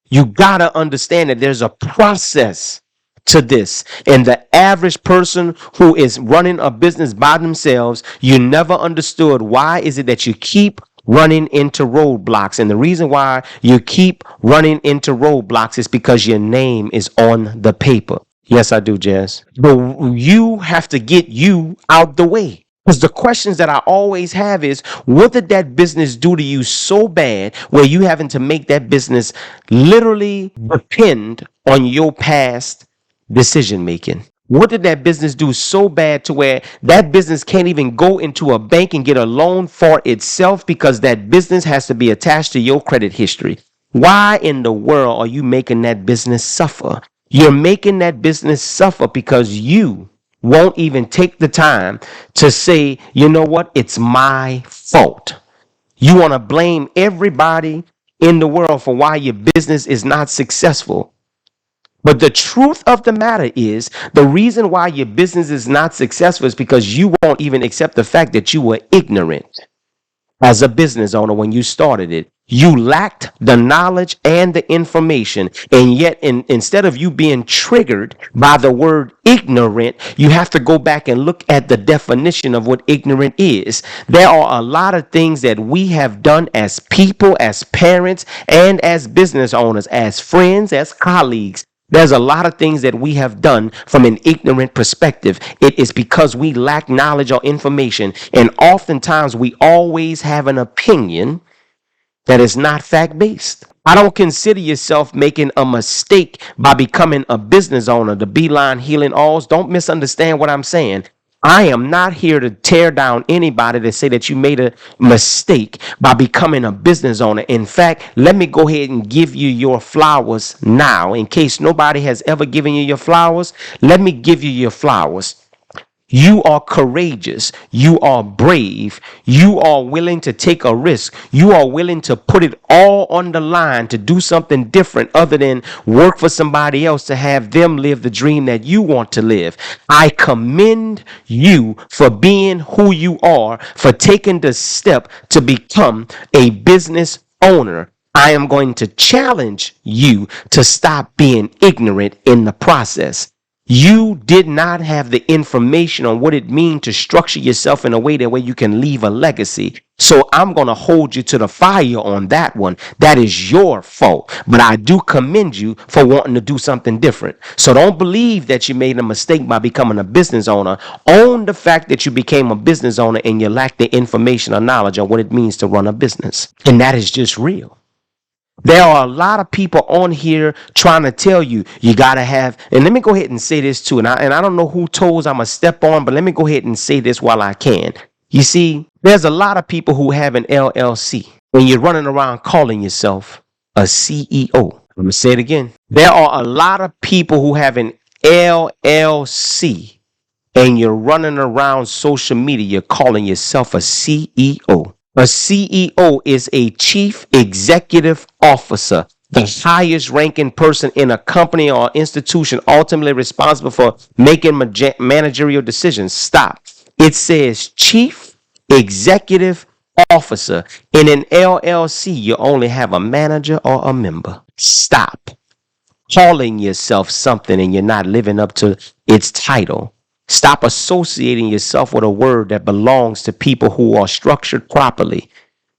you gotta understand that there's a process to this. And the average person who is running a business by themselves, you never understood why is it that you keep running into roadblocks. And the reason why you keep running into roadblocks is because your name is on the paper. Yes, I do, Jazz. But you have to get you out the way. Because the questions that I always have is, what did that business do to you so bad where you having to make that business literally depend on your past decision making? What did that business do so bad to where that business can't even go into a bank and get a loan for itself because that business has to be attached to your credit history? Why in the world are you making that business suffer? You're making that business suffer because you won't even take the time to say, you know what, it's my fault. You want to blame everybody in the world for why your business is not successful. But the truth of the matter is, the reason why your business is not successful is because you won't even accept the fact that you were ignorant as a business owner when you started it. You lacked the knowledge and the information, and yet instead of you being triggered by the word ignorant, you have to go back and look at the definition of what ignorant is. There are a lot of things that we have done as people, as parents, and as business owners, as friends, as colleagues. There's a lot of things that we have done from an ignorant perspective. It is because we lack knowledge or information, and oftentimes we always have an opinion that is not fact-based. I don't consider yourself making a mistake by becoming a business owner. The Beeline Healing Alls, don't misunderstand what I'm saying. I am not here to tear down anybody that say that you made a mistake by becoming a business owner. In fact, let me go ahead and give you your flowers now. In case nobody has ever given you your flowers, let me give you your flowers. You are courageous. You are brave. You are willing to take a risk. You are willing to put it all on the line to do something different other than work for somebody else to have them live the dream that you want to live. I commend you for being who you are, for taking the step to become a business owner. I am going to challenge you to stop being ignorant in the process. You did not have the information on what it means to structure yourself in a way that way you can leave a legacy. So I'm going to hold you to the fire on that one. That is your fault. But I do commend you for wanting to do something different. So don't believe that you made a mistake by becoming a business owner. Own the fact that you became a business owner and you lack the information or knowledge on what it means to run a business. And that is just real. There are a lot of people on here trying to tell you, you got to have, and let me go ahead and say this too. And I don't know who toes I'm going to step on, but let me go ahead and say this while I can. You see, there's a lot of people who have an LLC when you're running around calling yourself a CEO. I'm going to say it again. There are a lot of people who have an LLC and you're running around social media calling yourself a CEO. A CEO is a chief executive officer, the highest ranking person in a company or institution, ultimately responsible for making managerial decisions. Stop. It says chief executive officer. In an LLC, you only have a manager or a member. Stop calling yourself something and you're not living up to its title. Stop associating yourself with a word that belongs to people who are structured properly.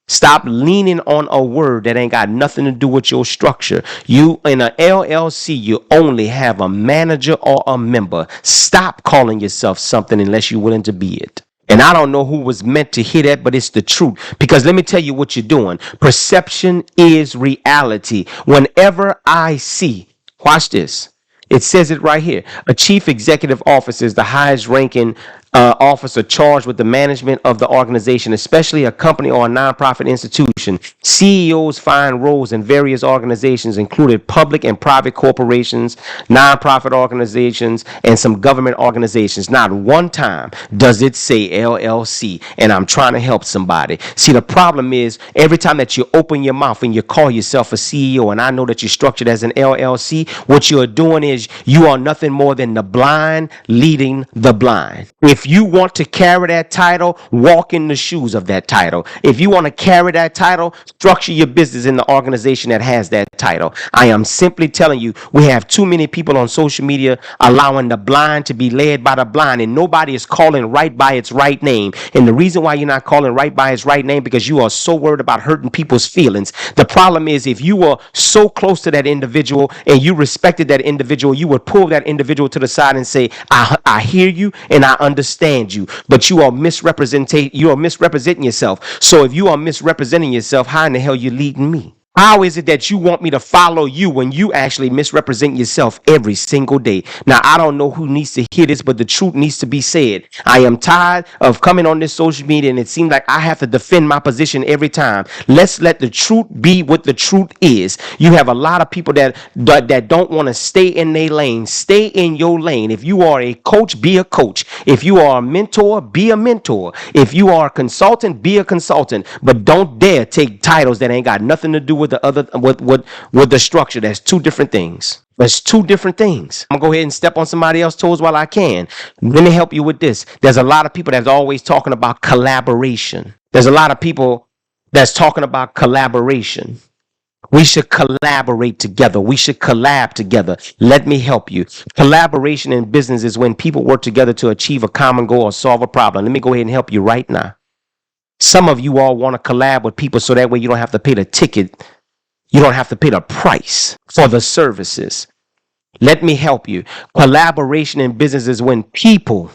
Stop leaning on a word that ain't got nothing to do with your structure. You in an LLC, you only have a manager or a member. Stop calling yourself something unless you're willing to be it. And I don't know who was meant to hear that, but it's the truth. Because let me tell you what you're doing. Perception is reality. Whenever I see, watch this. It says it right here. A chief executive officer is the highest ranking officer charged with the management of the organization, especially a company or a nonprofit institution. CEOs find roles in various organizations, including public and private corporations, nonprofit organizations, and some government organizations. Not one time does it say LLC, and I'm trying to help somebody. See, the problem is every time that you open your mouth and you call yourself a CEO, and I know that you're structured as an LLC, what you're doing is you are nothing more than the blind leading the blind. If you want to carry that title, walk in the shoes of that title. If you want to carry that title, structure your business in the organization that has that title. I am simply telling you, we have too many people on social media allowing the blind to be led by the blind, and nobody is calling right by its right name. And the reason why you're not calling right by its right name, because you are so worried about hurting people's feelings. The problem is, if you were so close to that individual and you respected that individual, you would pull that individual to the side and say, I hear you and I understand you, but you are misrepresenting yourself. So if you are misrepresenting yourself, how in the hell are you leading me? How is it that you want me to follow you when you actually misrepresent yourself every single day? Now, I don't know who needs to hear this, but the truth needs to be said. I am tired of coming on this social media, and it seems like I have to defend my position every time. Let's let the truth be what the truth is. You have a lot of people that don't want to stay in their lane. Stay in your lane. If you are a coach, be a coach. If you are a mentor, be a mentor. If you are a consultant, be a consultant. But don't dare take titles that ain't got nothing to do with the other with the structure. That's two different things. That's two different things. I'm gonna go ahead and step on somebody else's toes while I can. Let me help you with this. There's a lot of people that's always talking about collaboration. There's a lot of people that's talking about collaboration. We should collaborate together. We should collab together. Let me help you. Collaboration in business is when people work together to achieve a common goal or solve a problem. Let me go ahead and help you right now. Some of you all want to collab with people so that way you don't have to pay the ticket. You don't have to pay the price for the services. Let me help you. Collaboration in business is when people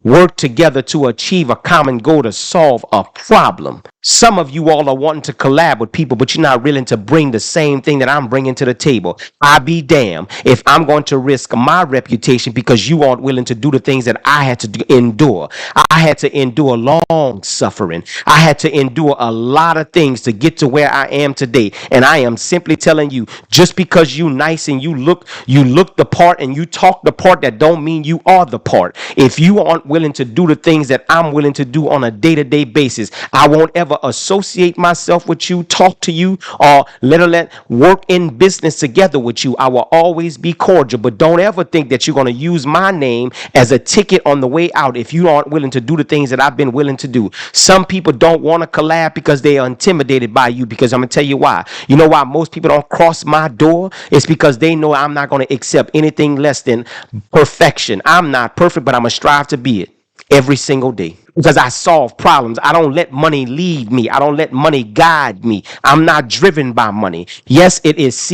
work together to achieve a common goal to solve a problem. Some of you all are wanting to collab with people, but you're not willing to bring the same thing that I'm bringing to the table. I be damned if I'm going to risk my reputation because you aren't willing to do the things that I had to endure. I had to endure long suffering. I had to endure a lot of things to get to where I am today. And I am simply telling you, just because you nice and you look the part and you talk the part, that don't mean you are the part. If you aren't willing to do the things that I'm willing to do on a day-to-day basis, I won't ever associate myself with you, talk to you, or let work in business together with you. I will always be cordial, but don't ever think that you're going to use my name as a ticket on the way out if you aren't willing to do the things that I've been willing to do. Some people don't want to collab because they are intimidated by you, because I'm going to tell you why. You know why most people don't cross my door? It's because they know I'm not going to accept anything less than perfection. I'm not perfect, but I'm going to strive to be it every single day, because I solve problems. I don't let money lead me. I don't let money guide me. I'm not driven by money. Yes, it is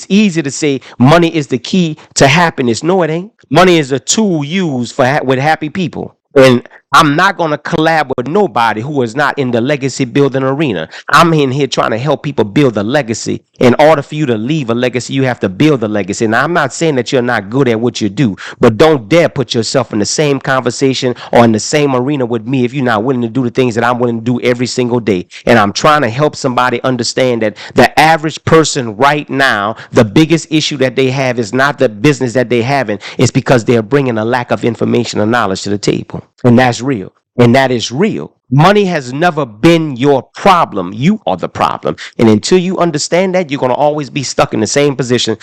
easy to say money is the key to happiness. No, it ain't. Money is a tool used with happy people. And I'm not going to collab with nobody who is not in the legacy building arena. I'm in here trying to help people build a legacy. In order for you to leave a legacy, you have to build a legacy. Now, I'm not saying that you're not good at what you do, but don't dare put yourself in the same conversation or in the same arena with me if you're not willing to do the things that I'm willing to do every single day. And I'm trying to help somebody understand that the average person right now, the biggest issue that they have is not the business that they having. It's because they're bringing a lack of information or knowledge to the table. And that's real. And that is real. Money has never been your problem. You are the problem. And until you understand that, you're going to always be stuck in the same position,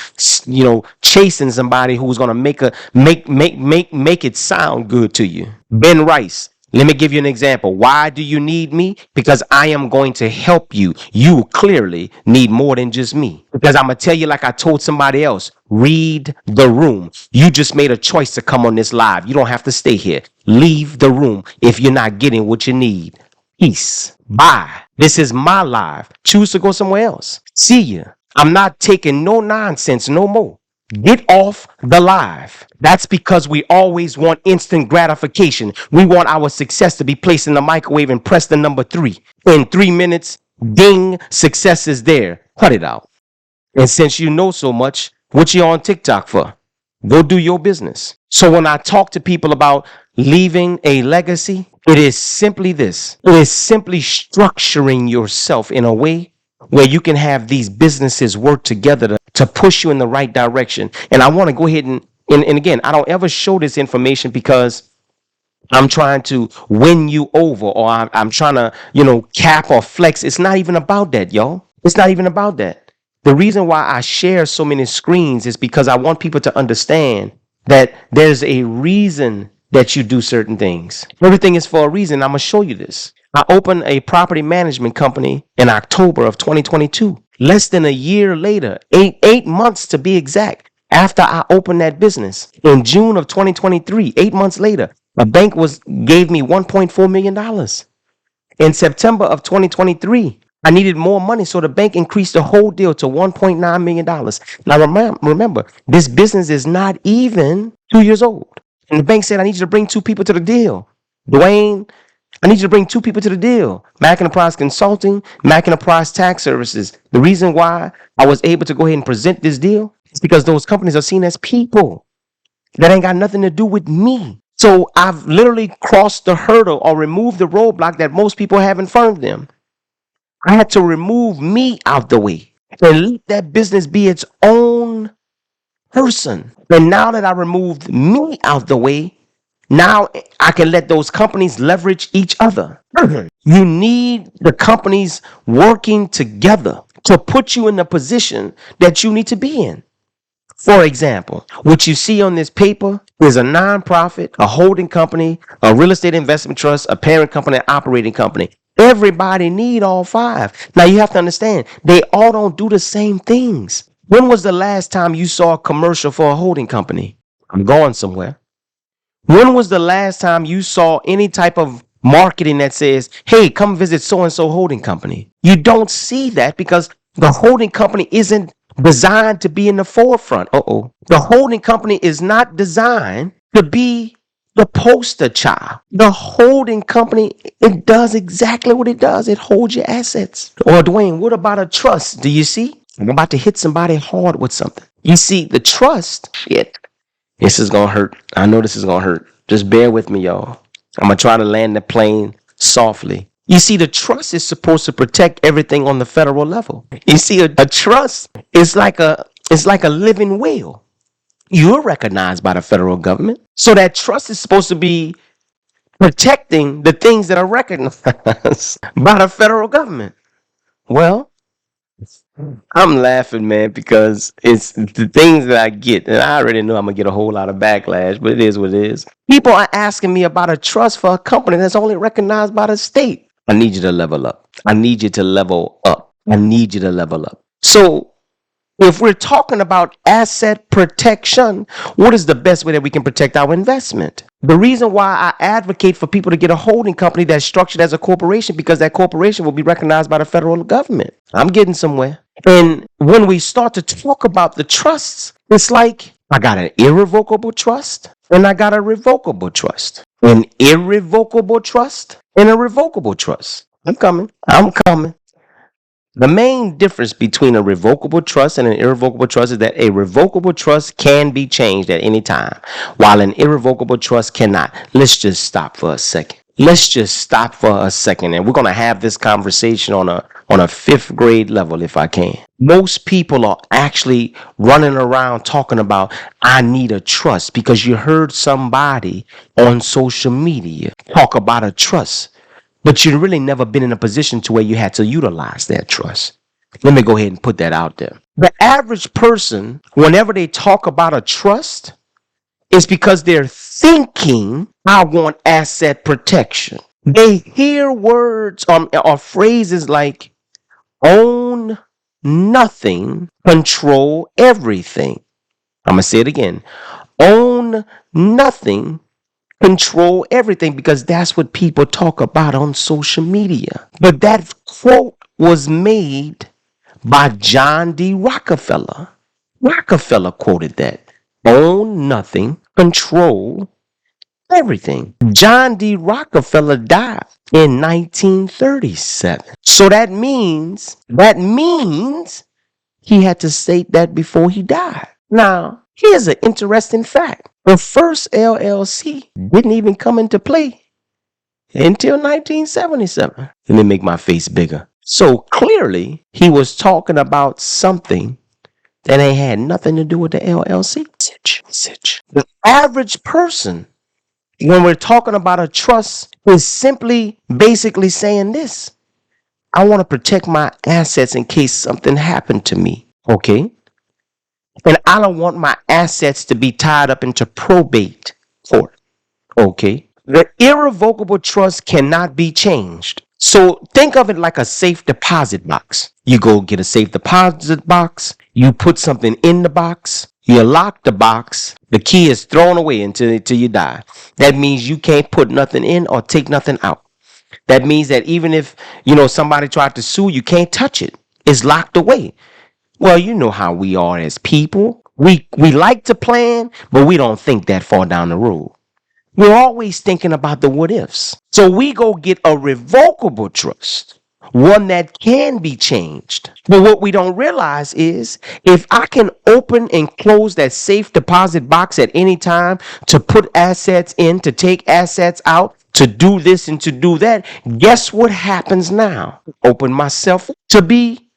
chasing somebody who's going to make it sound good to you. Ben Rice. Let me give you an example. Why do you need me? Because I am going to help you. You clearly need more than just me. Because I'm going to tell you, like I told somebody else, read the room. You just made a choice to come on this live. You don't have to stay here. Leave the room if you're not getting what you need. Peace. Bye. This is my live. Choose to go somewhere else. See ya. I'm not taking no nonsense no more. Get off the live. That's because we always want instant gratification. We want our success to be placed in the microwave and press the number 3. In 3 minutes, ding, success is there. Cut it out. And since you know so much, what you on TikTok for? Go do your business. So when I talk to people about leaving a legacy, it is simply this. It is simply structuring yourself in a way where you can have these businesses work together to push you in the right direction. And I want to go ahead and again, I don't ever show this information because I'm trying to win you over, or I'm trying to, cap or flex. It's not even about that, y'all. It's not even about that. The reason why I share so many screens is because I want people to understand that there's a reason that you do certain things. Everything is for a reason. I'm going to show you this. I opened a property management company in October of 2022. Less than a year later, eight months to be exact, after I opened that business in June of 2023, 8 months later, a bank gave me $1.4 million. In September of 2023, I needed more money, so the bank increased the whole deal to $1.9 million. Now remember, this business is not even 2 years old. And the bank said, I need you to bring 2 people to the deal. Dewayne, I need you to bring 2 people to the deal. Mac Enterprise Consulting, Mac Enterprise Tax Services. The reason why I was able to go ahead and present this deal is because those companies are seen as people that ain't got nothing to do with me. So I've literally crossed the hurdle or removed the roadblock that most people have in front of them. I had to remove me out the way and let that business be its own person. And now that I removed me out the way, now I can let those companies leverage each other. You need the companies working together to put you in the position that you need to be in. For example, what you see on this paper is a nonprofit, a holding company, a real estate investment trust, a parent company, an operating company. Everybody need all 5. Now you have to understand, they all don't do the same things. When was the last time you saw a commercial for a holding company? I'm going somewhere. When was the last time you saw any type of marketing that says, hey, come visit so-and-so holding company? You don't see that because the holding company isn't designed to be in the forefront. The holding company is not designed to be the poster child. The holding company, it does exactly what it does. It holds your assets. Or Dwayne, what about a trust? Do you see? I'm about to hit somebody hard with something. You see, the trust, shit, this is going to hurt. I know this is going to hurt. Just bear with me, y'all. I'm going to try to land the plane softly. You see, the trust is supposed to protect everything on the federal level. You see, a trust is like a living will. You're recognized by the federal government. So that trust is supposed to be protecting the things that are recognized by the federal government. Well, I'm laughing, man, because it's the things that I get. And I already know I'm going to get a whole lot of backlash, but it is what it is. People are asking me about a trust for a company that's only recognized by the state. I need you to level up. I need you to level up. I need you to level up. So if we're talking about asset protection, what is the best way that we can protect our investment? The reason why I advocate for people to get a holding company that's structured as a corporation, because that corporation will be recognized by the federal government. I'm getting somewhere. And when we start to talk about the trusts, it's like I got an irrevocable trust and I got a revocable trust. An irrevocable trust and a revocable trust. I'm coming. The main difference between a revocable trust and an irrevocable trust is that a revocable trust can be changed at any time, while an irrevocable trust cannot. Let's just stop for a second. And we're going to have this conversation on a fifth grade level, if I can. Most people are actually running around talking about, I need a trust, because you heard somebody on social media talk about a trust. But you've really never been in a position to where you had to utilize that trust. Let me go ahead and put that out there. The average person, whenever they talk about a trust, is because they're thinking, I want asset protection. They hear words or phrases like own nothing, control everything. I'm going to say it again. Own nothing, control everything, because that's what people talk about on social media. But that quote was made by John D. Rockefeller. Rockefeller quoted that. Own nothing, control everything. John D. Rockefeller died in 1937. So that means he had to state that before he died. Now, here's an interesting fact. The first LLC didn't even come into play until 1977. Let me make my face bigger. So clearly, he was talking about something that ain't had nothing to do with the LLC. The average person, when we're talking about a trust, is simply basically saying this. I want to protect my assets in case something happened to me. Okay? And I don't want my assets to be tied up into probate court. Okay. The irrevocable trust cannot be changed. So think of it like a safe deposit box. You go get a safe deposit box. You put something in the box. You lock the box. The key is thrown away until you die. That means you can't put nothing in or take nothing out. That means that even if, somebody tried to sue, you can't touch it. It's locked away. Well, you know how we are as people. We like to plan, but we don't think that far down the road. We're always thinking about the what ifs. So we go get a revocable trust, one that can be changed. But what we don't realize is if I can open and close that safe deposit box at any time to put assets in, to take assets out, to do this and to do that, guess what happens now? Open myself to be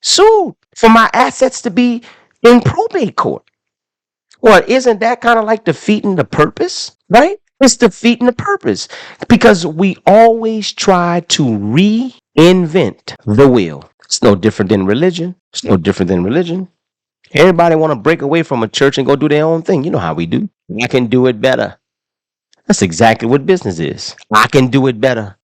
sued, for my assets to be in probate court. Well, isn't that kind of like defeating the purpose, right? It's defeating the purpose, because we always try to reinvent the wheel. It's no different than religion. Everybody want to break away from a church and go do their own thing. You know how we do. I can do it better. That's exactly what business is. I can do it better.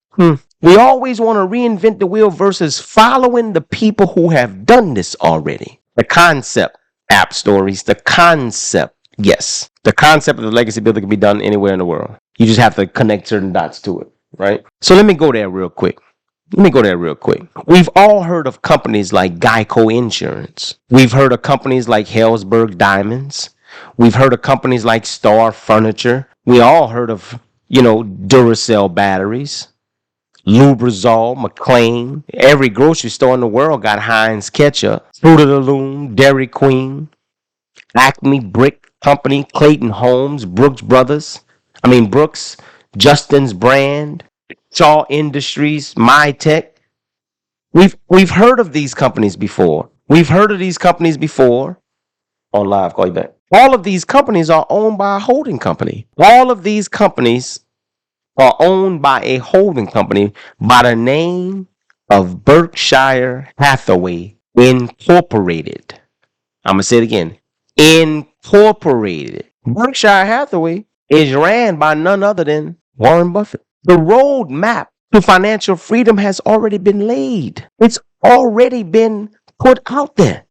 We always want to reinvent the wheel versus following the people who have done this already. The concept, app stories, the concept, yes. The concept of the legacy builder can be done anywhere in the world. You just have to connect certain dots to it, right? So let me go there real quick. We've all heard of companies like Geico Insurance. We've heard of companies like Helzberg Diamonds. We've heard of companies like Star Furniture. We all heard of, Duracell batteries, Lubrizol, McLean. Every grocery store in the world got Heinz ketchup, Fruit of the Loom, Dairy Queen, Acme Brick Company, Clayton Homes, Brooks, Justin's Brand, Shaw Industries, MyTech. We've heard of these companies before. On live, call you back. All of these companies are owned by a holding company. All of these companies are owned by a holding company by the name of Berkshire Hathaway Incorporated. I'm going to say it again. Incorporated. Berkshire Hathaway is ran by none other than Warren Buffett. The roadmap to financial freedom has already been laid. It's already been put out there.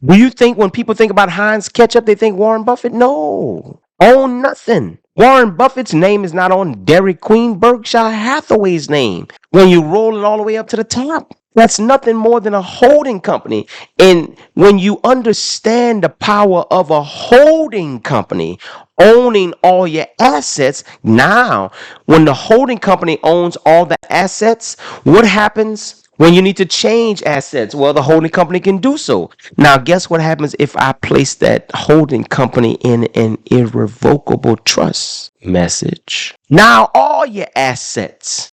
Do you think when people think about Heinz ketchup, they think Warren Buffett? No. Own nothing. Warren Buffett's name is not on Dairy Queen, Berkshire Hathaway's name. When you roll it all the way up to the top, that's nothing more than a holding company. And when you understand the power of a holding company owning all your assets, now, when the holding company owns all the assets, what happens when you need to change assets? Well, the holding company can do so. Now, guess what happens if I place that holding company in an irrevocable trust message? Now, all your assets.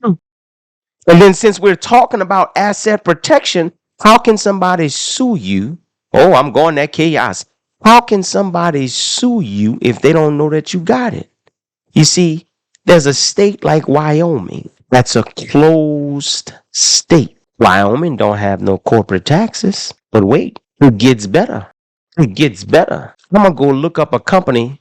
And then since we're talking about asset protection, how can somebody sue you? Oh, I'm going that chaos. How can somebody sue you if they don't know that you got it? You see, there's a state like Wyoming that's a closed state. Wyoming don't have no corporate taxes. But wait, it gets better. It gets better. I'm going to go look up a company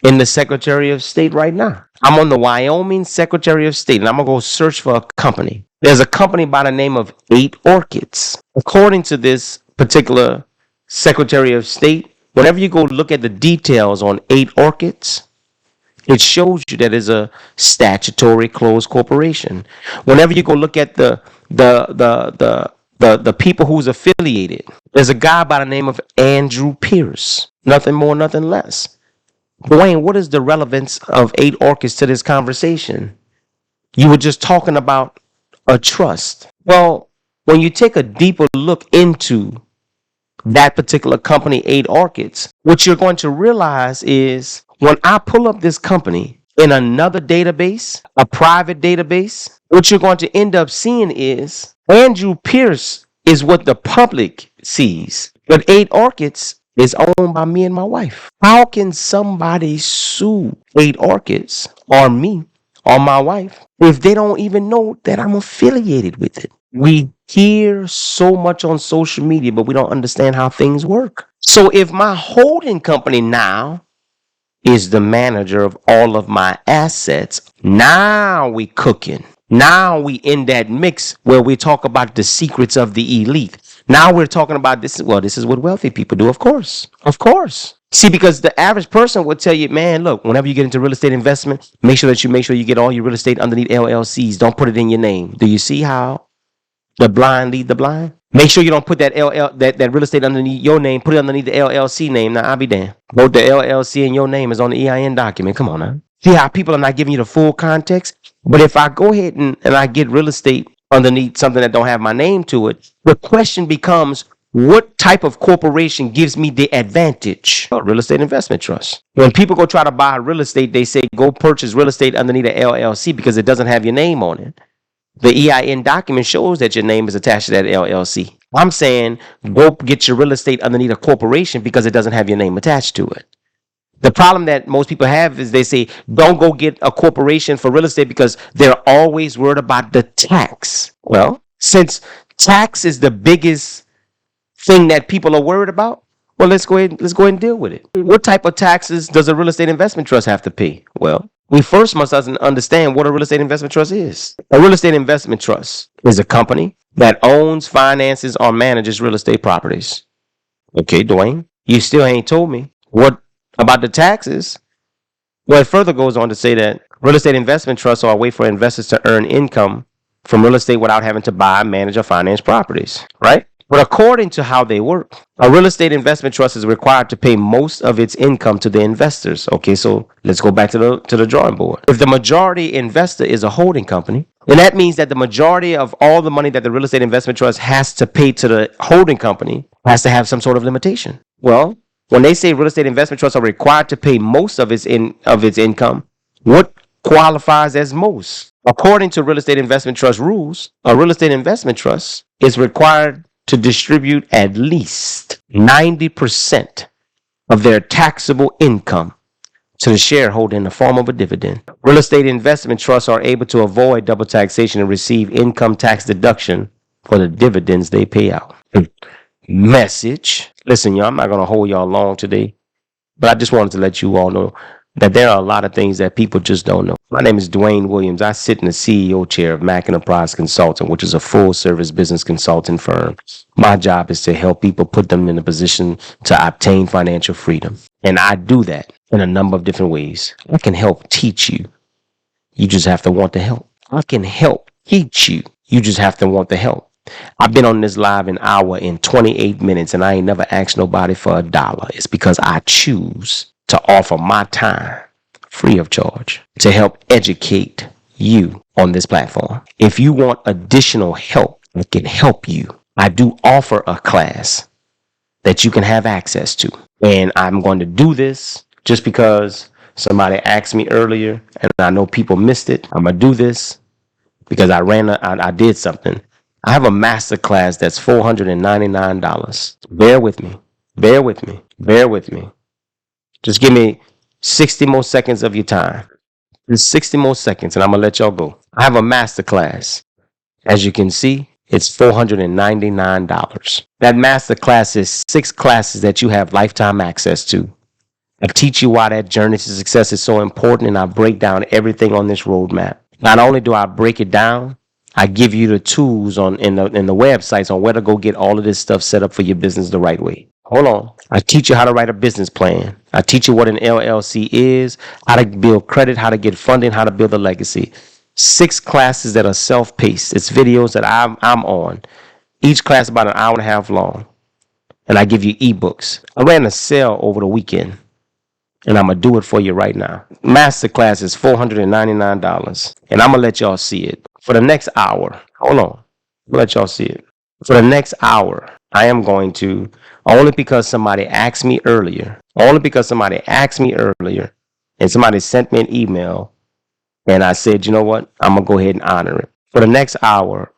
in the Secretary of State right now. I'm on the Wyoming Secretary of State, and I'm going to go search for a company. There's a company by the name of 8Orchids. According to this particular Secretary of State, whenever you go look at the details on 8Orchids, it shows you that it's a statutory closed corporation. Whenever you go look at the people who's affiliated, there's a guy by the name of Andrew Pierce. Nothing more, nothing less. Dwayne, what is the relevance of 8Orchids to this conversation? You were just talking about a trust. Well, when you take a deeper look into that particular company, 8Orchids, what you're going to realize is when I pull up this company in another database, a private database, what you're going to end up seeing is Andrew Pierce is what the public sees, but 8Orchids is owned by me and my wife. How can somebody sue 8Orchids or me or my wife if they don't even know that I'm affiliated with it? We hear so much on social media, but we don't understand how things work. So if my holding company now is the manager of all of my assets, now we cooking. Now we in that mix where we talk about the secrets of the elite. Now we're talking about this. Well, this is what wealthy people do, of course. Of course. See, because the average person would tell you, man, look, whenever you get into real estate investment, make sure you get all your real estate underneath LLCs. Don't put it in your name. Do you see how the blind lead the blind? Make sure you don't put that that real estate underneath your name. Put it underneath the LLC name. Now, I'll be damned. Both the LLC and your name is on the EIN document. Come on now. See how people are not giving you the full context? But if I go ahead and I get real estate underneath something that don't have my name to it, the question becomes, what type of corporation gives me the advantage? Real estate investment trust. When people go try to buy real estate, they say go purchase real estate underneath the LLC because it doesn't have your name on it. The EIN document shows that your name is attached to that LLC. I'm saying go get your real estate underneath a corporation because it doesn't have your name attached to it. The problem that most people have is they say, don't go get a corporation for real estate because they're always worried about the tax. Well, since tax is the biggest thing that people are worried about, well, let's go ahead and deal with it. What type of taxes does a real estate investment trust have to pay? Well, we first must understand what a real estate investment trust is. A real estate investment trust is a company that owns, finances, or manages real estate properties. Okay, Dwayne, you still ain't told me what about the taxes. Well, it further goes on to say that real estate investment trusts are a way for investors to earn income from real estate without having to buy, manage, or finance properties, right? But according to how they work, a real estate investment trust is required to pay most of its income to the investors. Okay, so let's go back to the drawing board. If the majority investor is a holding company, then that means that the majority of all the money that the real estate investment trust has to pay to the holding company has to have some sort of limitation. Well, when they say real estate investment trusts are required to pay most of its income, what qualifies as most? According to real estate investment trust rules, a real estate investment trust is required to distribute at least 90% of their taxable income to the shareholder in the form of a dividend. Real estate investment trusts are able to avoid double taxation and receive income tax deduction for the dividends they pay out. Message. Listen, y'all, I'm not going to hold y'all long today, but I just wanted to let you all know that there are a lot of things that people just don't know. My name is Dewayne Williams. I sit in the CEO chair of Mac Enterprise Consulting, which is a full-service business consulting firm. My job is to help people put them in a position to obtain financial freedom. And I do that in a number of different ways. I can help teach you. You just have to want the help. I can help teach you. You just have to want the help. I've been on this live an hour and 28 minutes, and I ain't never asked nobody for $1. It's because I choose to offer my time free of charge to help educate you on this platform. If you want additional help that can help you, I do offer a class that you can have access to. And I'm going to do this just because somebody asked me earlier and I know people missed it. I'm going to do this because I did something. I have a master class that's $499. Bear with me. Bear with me. Bear with me. Just give me 60 more seconds of your time. Just 60 more seconds and I'm going to let y'all go. I have a master class. As you can see, it's $499. That master class is 6 classes that you have lifetime access to. I teach you why that journey to success is so important, and I break down everything on this roadmap. Not only do I break it down, I give you the tools in the websites on where to go get all of this stuff set up for your business the right way. Hold on. I teach you how to write a business plan. I teach you what an LLC is, how to build credit, how to get funding, how to build a legacy. 6 classes that are self-paced. It's videos that I'm on. Each class about an hour and a half long. And I give you ebooks. I ran a sale over the weekend, and I'm going to do it for you right now. Master class is $499, and I'm going to let y'all see it. For the next hour, hold on. I'll let y'all see it. For the next hour, I am going to, only because somebody asked me earlier, and somebody sent me an email, and I said, you know what? I'm going to go ahead and honor it. For the next hour,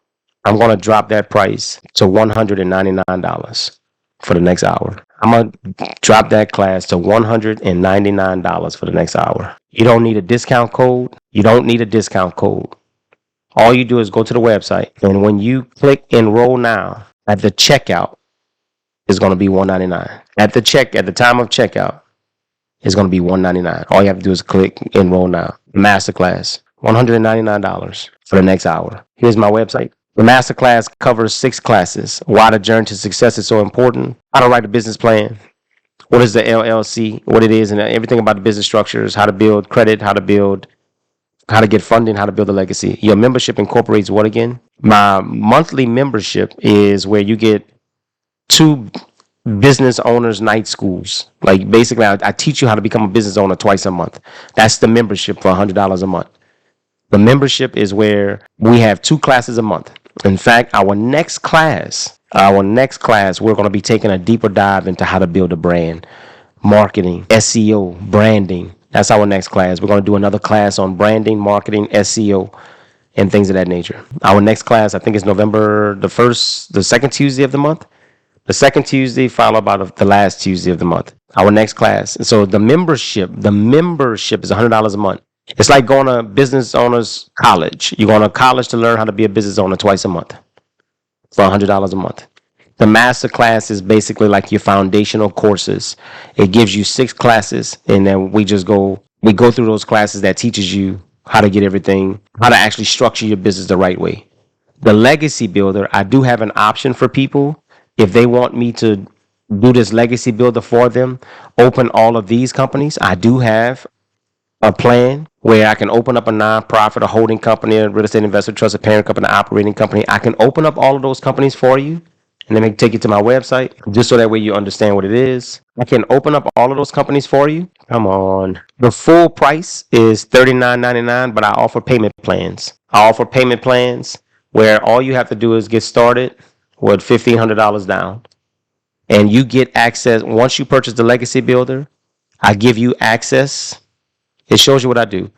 I'm going to drop that price to $199 for the next hour. I'm going to drop that class to $199 for the next hour. You don't need a discount code. All you do is go to the website, and when you click enroll now, at the checkout, it's going to be $199. At the time of checkout, it's going to be $199. All you have to do is click enroll now. Masterclass, $199 for the next hour. Here's my website. The masterclass covers 6 classes. Why the journey to success is so important. How to write a business plan. What is the LLC? What it is, and everything about the business structures. How to build credit. How to get funding. How to build a legacy. Your membership incorporates what again? My monthly membership is where you get 2 business owners night schools. Like basically, I teach you how to become a business owner twice a month. That's the membership for $100 a month. The membership is where we have 2 classes a month. In fact, our next class, we're going to be taking a deeper dive into how to build a brand, marketing, SEO, branding. That's our next class. We're going to do another class on branding, marketing, SEO, and things of that nature. Our next class, I think, is November the 2nd Tuesday of the month. The 2nd Tuesday followed by the last Tuesday of the month. Our next class. So the membership is $100 a month. It's like going to business owners college. You're going to college to learn how to be a business owner twice a month for $100 a month. The master class is basically like your foundational courses. It gives you 6 classes, and then we go through those classes that teaches you how to get everything, how to actually structure your business the right way. The legacy builder, I do have an option for people if they want me to do this legacy builder for them, open all of these companies. I do have a plan where I can open up a nonprofit, a holding company, a real estate investment trust, a parent company, an operating company. I can open up all of those companies for you, and let me take you to my website, just so that way you understand what it is. I can open up all of those companies for you. Come on. The full price is $39.99, but I offer payment plans. I offer payment plans where all you have to do is get started with $1,500 down. And you get access. Once you purchase the Legacy Builder, I give you access. It shows you what I do.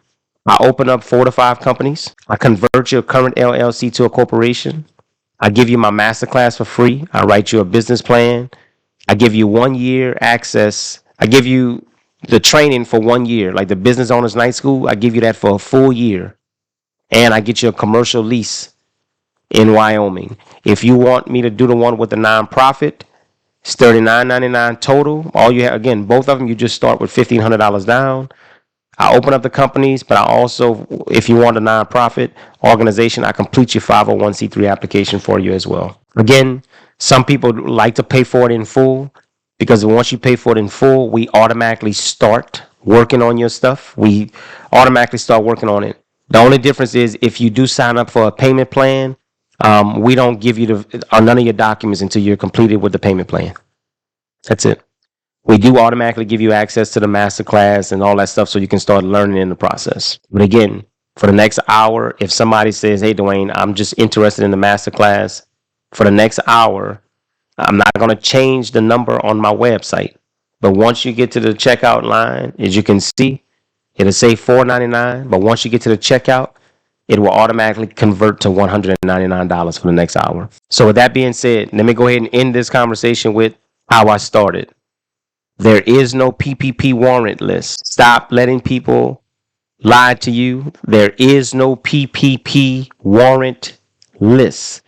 I open up 4 to 5 companies. I convert your current LLC to a corporation. I give you my masterclass for free. I write you a business plan. I give you 1 year access. I give you the training for 1 year, like the Business Owners Night School. I give you that for a full year. And I get you a commercial lease in Wyoming. If you want me to do the one with the nonprofit, it's $39.99 total. All you have, again, both of them, you just start with $1,500 down. I open up the companies, but I also, if you want a nonprofit organization, I complete your 501c3 application for you as well. Again, some people like to pay for it in full, because once you pay for it in full, we automatically start working on your stuff. We automatically start working on it. The only difference is if you do sign up for a payment plan, we don't give you none of your documents until you're completed with the payment plan. That's it. We do automatically give you access to the masterclass and all that stuff so you can start learning in the process. But again, for the next hour, if somebody says, hey, Dewayne, I'm just interested in the masterclass, for the next hour, I'm not going to change the number on my website. But once you get to the checkout line, as you can see, it'll say $4.99. But once you get to the checkout, it will automatically convert to $199 for the next hour. So with that being said, let me go ahead and end this conversation with how I started. There is no PPP warrant list. Stop letting people lie to you. There is no PPP warrant list.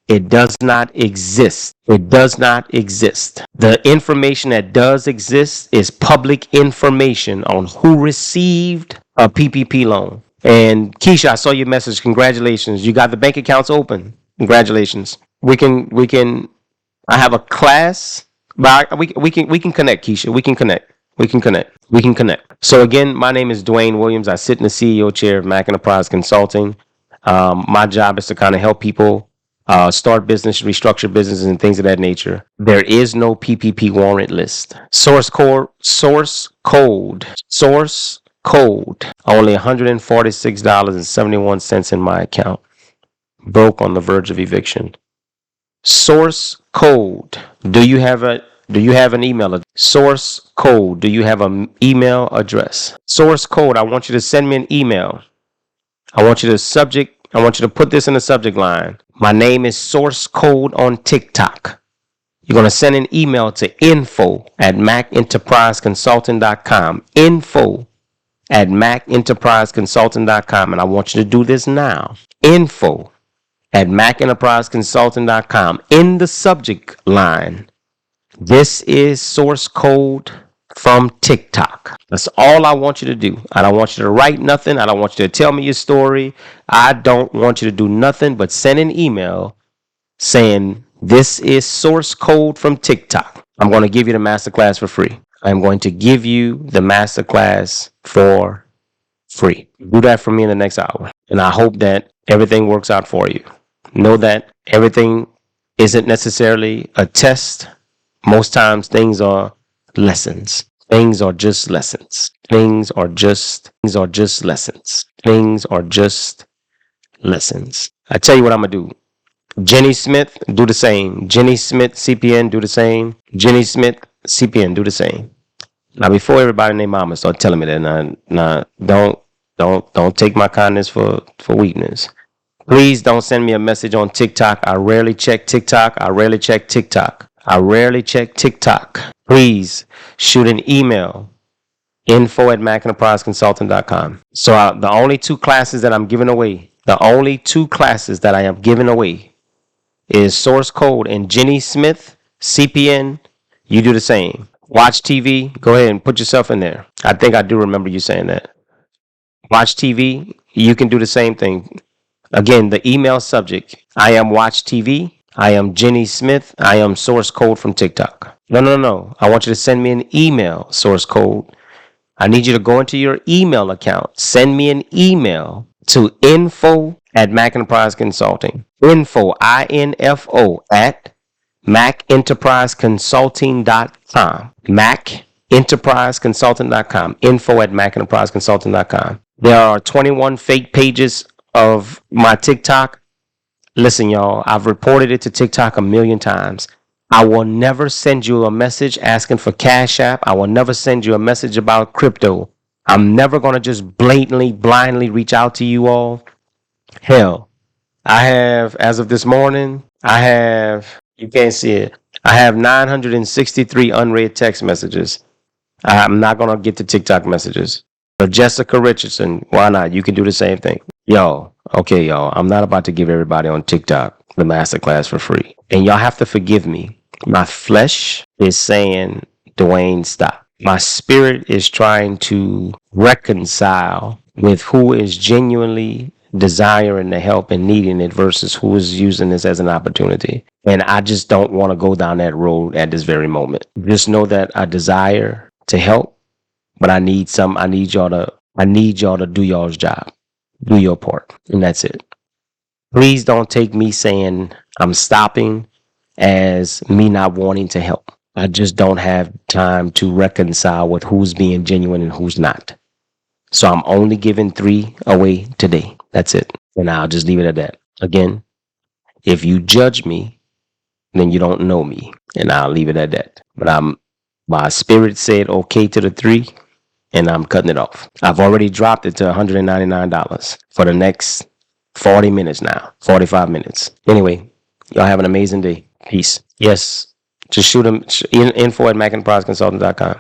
It does not exist. It does not exist. The information that does exist is public information on who received a PPP loan. And Keisha, I saw your message. Congratulations. You got the bank accounts open. Congratulations. We can, I have a class. But we can connect, Keisha. We can connect. So again, my name is Dewayne Williams. I sit in the CEO chair of Mac Enterprise Consulting. My job is to kind of help people start business, restructure businesses, and things of that nature. There is no PPP warrant list. Source code. Only $146.71 in my account. Broke on the verge of eviction. Source code. Do you have an email address? Source code. Do you have an email address? Source code. I want you to send me an email. I want you to put this in the subject line. My name is Source Code on TikTok. You're going to send an email to info@macenterpriseconsulting.com. info@macenterpriseconsulting.com. And I want you to do this now. info@macenterpriseconsulting.com. In the subject line, this is source code from TikTok. That's all I want you to do. I don't want you to write nothing. I don't want you to tell me your story. I don't want you to do nothing but send an email saying, this is source code from TikTok. I'm going to give you the masterclass for free. I'm going to give you the masterclass for free. Do that for me in the next hour. And I hope that everything works out for you. Know that everything isn't necessarily a test. Most times things are lessons. Things are just lessons. Things are just lessons. Things are just lessons. I tell you what I'm going to do. Jenny Smith, do the same. Jenny Smith, CPN, do the same. Jenny Smith, CPN, do the same. Now, before everybody and their mama start telling me that, don't take my kindness for weakness. Please don't send me a message on TikTok. I rarely check TikTok. Please shoot an email, info@macenterpriseconsulting.com. So the only 2 classes that I'm giving away, is Source Code and Jenny Smith, CPN. You do the same. Watch TV. Go ahead and put yourself in there. I think I do remember you saying that. Watch TV. You can do the same thing. Again, the email subject. I am Watch TV. I am Jenny Smith. I am Source Code from TikTok. No. I want you to send me an email, Source Code. I need you to go into your email account. Send me an email to info@Mac Enterprise Consulting. Info, INFO, at MacEnterpriseConsulting.com. MacEnterpriseConsulting.com. info@MacEnterpriseConsulting.com. There are 21 fake pages of my TikTok. Listen, y'all, I've reported it to TikTok a million times. I will never send you a message asking for Cash App. I will never send you a message about crypto. I'm never going to just blatantly, blindly reach out to you all. Hell, I have, as of this morning, you can't see it, I have 963 unread text messages. I'm not going to get to TikTok messages. But Jessica Richardson, why not? You can do the same thing. Y'all, I'm not about to give everybody on TikTok the masterclass for free. And y'all have to forgive me. My flesh is saying, Dewayne, stop. My spirit is trying to reconcile with who is genuinely desiring the help and needing it versus who is using this as an opportunity. And I just don't want to go down that road at this very moment. Just know that I desire to help, but I need y'all to do y'all's job. Do your part. And that's it. Please don't take me saying I'm stopping as me not wanting to help. I just don't have time to reconcile with who's being genuine and who's not. So I'm only giving 3 away today. That's it. And I'll just leave it at that. Again, if you judge me, then you don't know me. And I'll leave it at that. But my spirit said okay to the 3, and I'm cutting it off. I've already dropped it to $199 for the next 40 minutes now. 45 minutes. Anyway, y'all have an amazing day. Peace. Yes. Just shoot them info@MacEnterpriseConsulting.com.